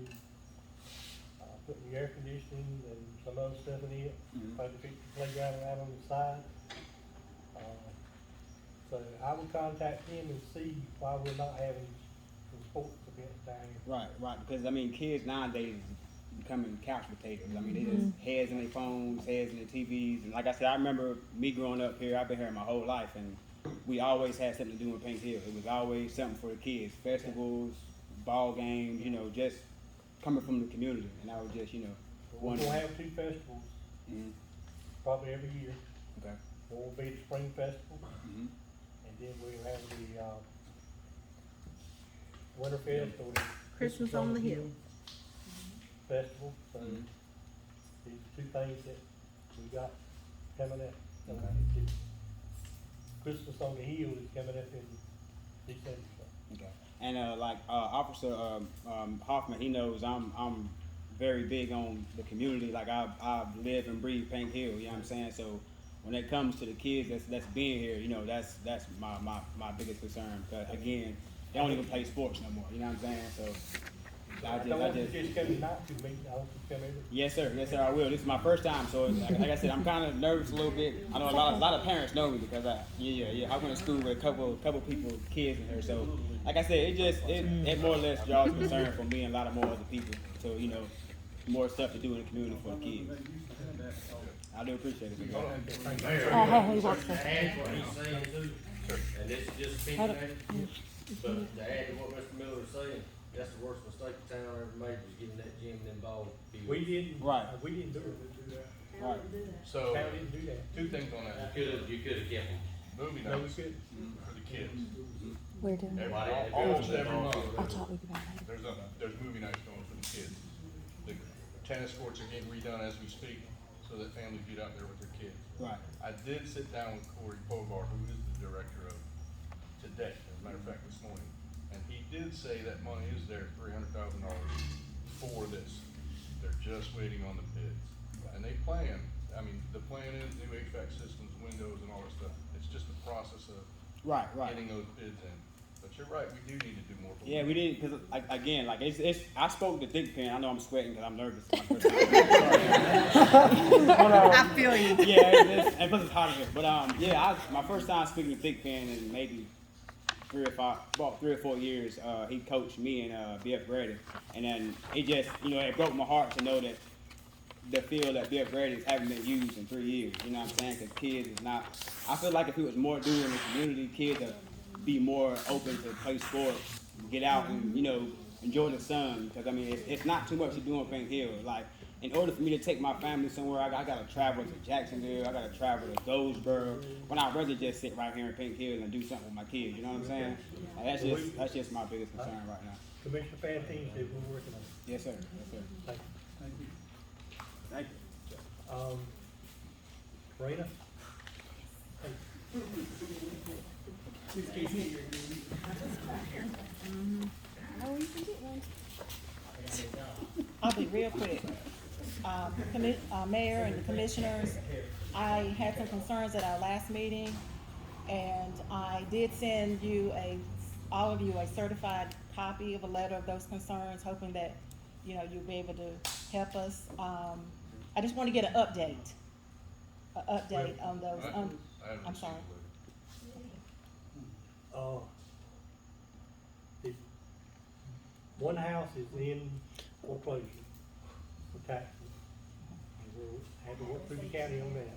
putting the air conditioning and some other stuff in it. Mm-hmm. Supposed to fix the playground out on the side. So I will contact him and see why we're not having some sports events down here. Right, because I mean, kids nowadays becoming couch potatoes. I mean, they just heads in their phones, heads in their TVs, and like I said, I remember me growing up here. I've been here my whole life, and we always had something to do in Pink Hill. It was always something for the kids, festivals, ball games, you know, just coming from the community. And I was just, you know, We're gonna have two festivals, probably every year. Okay. One will be the Spring Festival, Mm-hmm. and then we'll have the Winterfest or the Christmas on the Hill. Festival. So these are two things that we got coming up. Christmas on the Hill is coming up in December. So. Okay. And Officer Hoffman, he knows I'm very big on the community. Like I live and breathe Pink Hill. You know what I'm saying? So when it comes to the kids that's being here, you know, that's my biggest concern. Because again, they don't even play sports no more. You know what I'm saying? So I just come tonight to meet, I want you to come every. Yes, sir. Yes, sir. I will. This is my first time, so like I said, I'm kind of nervous a little bit. I know a lot of parents know me because I went to school with a couple people, kids in here. So, like I said, it more or less draws concern for me and a lot of more other people. So you know, more stuff to do in the community for the kids. I do appreciate it. He wants to. Add what he's saying too, and this is just opinionated, but to add to what Mr. Miller is saying, that's the worst mistake the town ever made, was getting that gym involved. We didn't do it. Right. So, Town didn't do that. two things on that. You could've kept them. Movie No, we nights couldn't. for the kids. We're doing it. Almost every month, I'll talk with you about it later. there's movie nights going for the kids. The tennis courts are getting redone as we speak, so that families get out there with their kids. Right. I did sit down with Corey Pogar, who is the director of today, as a matter of fact, this morning. And he did say that money is there, $300,000 for this. They're just waiting on the bids. And they plan, the plan is new HVAC systems, windows and all that stuff. It's just the process of Right. getting those bids in. But you're right, we do need to do more. for Yeah, them. we did because again, it's. I spoke to Dick Penn. I know I'm sweating because I'm nervous. It's my first time. I feel you. Yeah, and plus it's hot in here. But my first time speaking to Dick Penn in maybe 3 or 4 years. He coached me and BF Grady, and then it just it broke my heart to know that the field that BF Grady's haven't been used in 3 years. You know what I'm saying? Because kids is not. I feel like if it was more doing in the community, kids would be more open to play sports, get out and enjoy the sun. Because it's not too much to do in Pink Hill. Like in order for me to take my family somewhere, I gotta travel to Jacksonville. I gotta travel to Goldsboro. When I'd rather just sit right here in Pink Hill and do something with my kids. You know what I'm saying? Like, that's just my biggest concern right now. Commissioner Fantine said we're working on it. Yes, sir. Yes, sir. Thank you. Thank you. Thank you. Karina? I'll be real quick. Mayor and the commissioners, I had some concerns at our last meeting, and I did send all of you a certified copy of a letter of those concerns, hoping that, you'll be able to help us. I just want to get an update on those. I'm sorry. One house is in foreclosure for taxes. And we'll have to work through the county on that.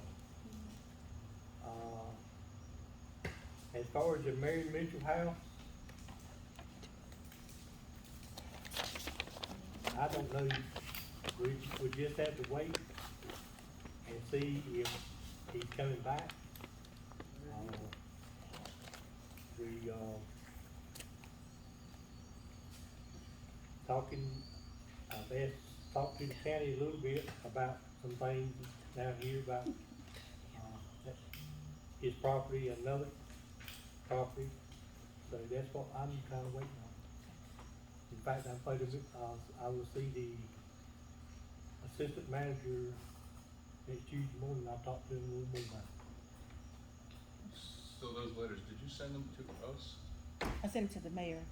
As far as the Mary Mitchell house, I don't know, we just have to wait and see if he's coming back. I've talked to the county a little bit about some things down here about, his property, another property, so that's what I'm kinda waiting on. In fact, I will see the assistant manager next Tuesday morning. I'll talk to him a little more about it. So those letters, did you send them to us? I sent it to the mayor,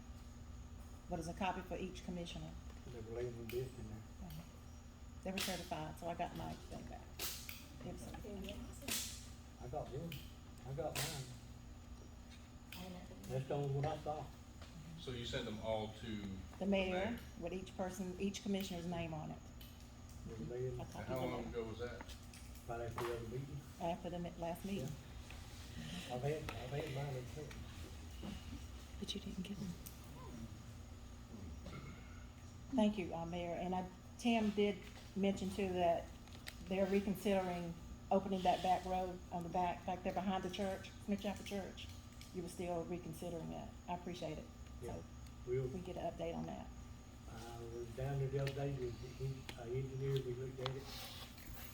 but it's a copy for each commissioner. They were laying them this in there. They were certified, so I got my thing back. I got one. I got mine. That's the only one I saw. So you sent them all to? The mayor, with each commissioner's name on it. They were laying, I And how long ago was that? right after the other meeting. After the last meeting. I've had mine in court. But you didn't get them. Thank you, Mayor. And Tim did mention too that they're reconsidering opening that back road on the back there behind the church, Smith Chapel Church. You were still reconsidering that. I appreciate it. So we get an update on that. I was down there the other day with the engineer, we looked at it.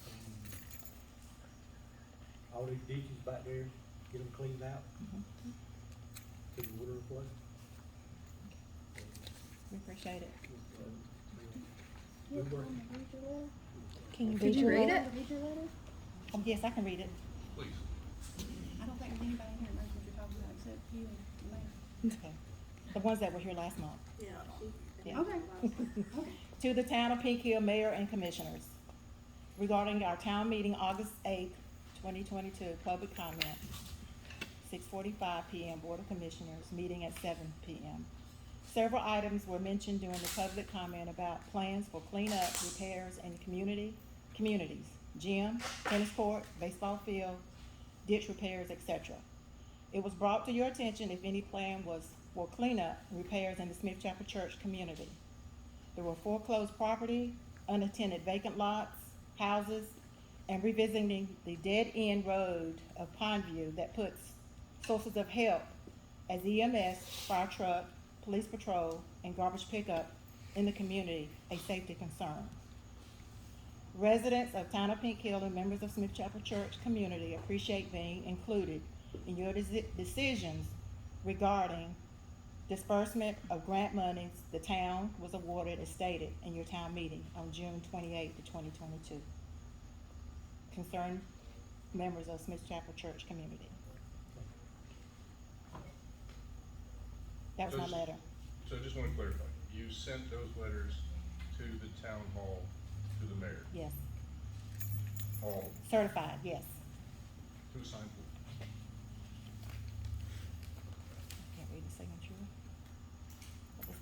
And all these ditches back there, get them cleaned out. To the water flow. appreciate it. Good work. Can you Did you read it? Oh, yes, I can read it. Please. I don't think there's anybody here that knows what you're talking about except you and the mayor. Okay. The ones that were here last month. Yeah, Yeah. Okay. To the Town of Pink Hill Mayor and Commissioners, regarding our town meeting August 8th, 2022, public comment, 6:45 PM, Board of Commissioners, meeting at 7 PM. Several items were mentioned during the public comment about plans for cleanup, repairs, and communities, gym, tennis court, baseball field, ditch repairs, etc. It was brought to your attention if any plan was for cleanup, repairs in the Smith Chapel Church community. There were foreclosed property, unattended vacant lots, houses, and revisiting the dead-end road of Pondview that puts sources of help as EMS, fire truck, police patrol, and garbage pickup in the community a safety concern. Residents of Town of Pink Hill and members of Smith Chapel Church community appreciate being included in your decisions regarding disbursement of grant monies the town was awarded as stated in your town meeting on June 28th, 2022. Concerned members of Smith Chapel Church community. That was my So letter. So I just wanna clarify, you sent those letters to the town hall, to the mayor, Yes. all, Certified, yes. who signed for? Can't read the signature.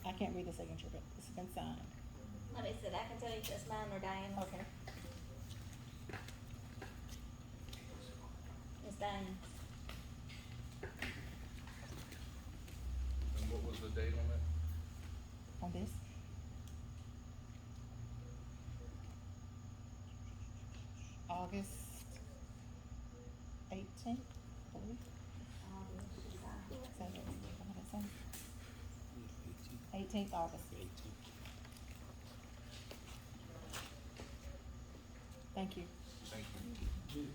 I can't read the signature, but it's been signed. Like I said, I can tell you if it's mine or Diane's. Okay. It's Diane's. And what was the date on that? On this? August 18th, I believe. So, 18th August. Thank you. Thank you.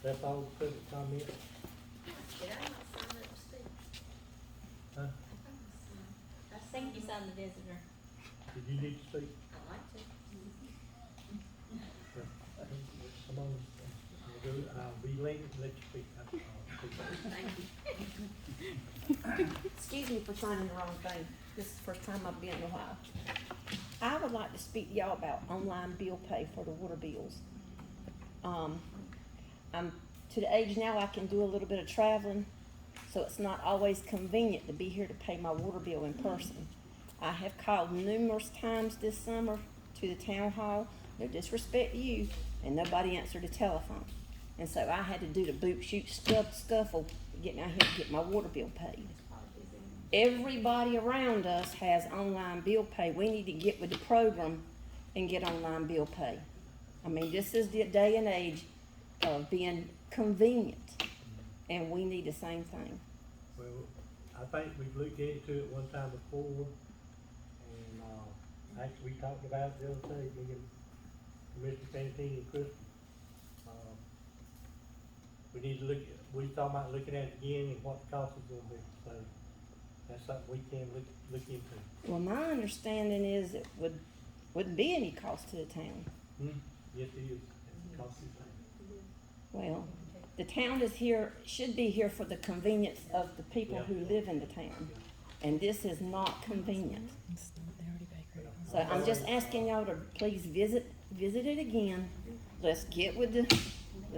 That's all the public comment? Did I not sign up to speak? Huh? I think you signed the visitor. Did you need to speak? I'd like to. Come on, I'll do it. I'll be late to let you speak. Thank you. Excuse me for signing the wrong thing. This is the first time I've been in a while. I would like to speak to y'all about online bill pay for the water bills. I'm to the age now I can do a little bit of traveling, so it's not always convenient to be here to pay my water bill in person. I have called numerous times this summer to the town hall, no disrespect to you, and nobody answered the telephone. And so I had to do the boot shoot scuffle getting out here to get my water bill paid. Everybody around us has online bill pay. We need to get with the program and get online bill pay. I mean, this is the day and age of being convenient, and we need the same thing. Well, I think we've looked into it one time before, and, actually, we talked about it the other day, me and Mr. Santini and Chris. We need to look, we talking about looking at it again and what the cost is gonna be, so that's something we can look into. Well, my understanding is it wouldn't be any cost to the town. Yes, it is, it's a costly thing. Well, the town is here, should be here for the convenience of the people who live in the town, and this is not convenient. So I'm just asking y'all to please visit it again. Let's get with the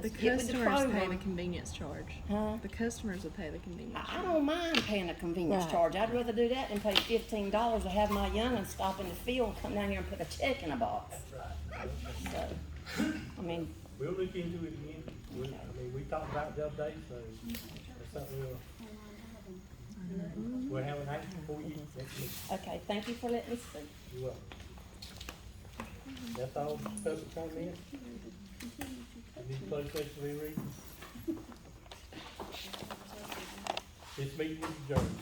customers pay the program. convenience charge. Huh? The customers will pay the convenience I charge. don't mind paying a convenience Right. charge. I'd rather do that than pay $15 to have my young'un stop in the field and come down here and put a check in a box. So, I mean, We'll look into it again. I mean, we talked about it the other day, so that's something we'll have an action for you next week. okay, thank you for letting me speak. You're welcome. That's all the public comment? You need to close session to read? This meeting is adjourned.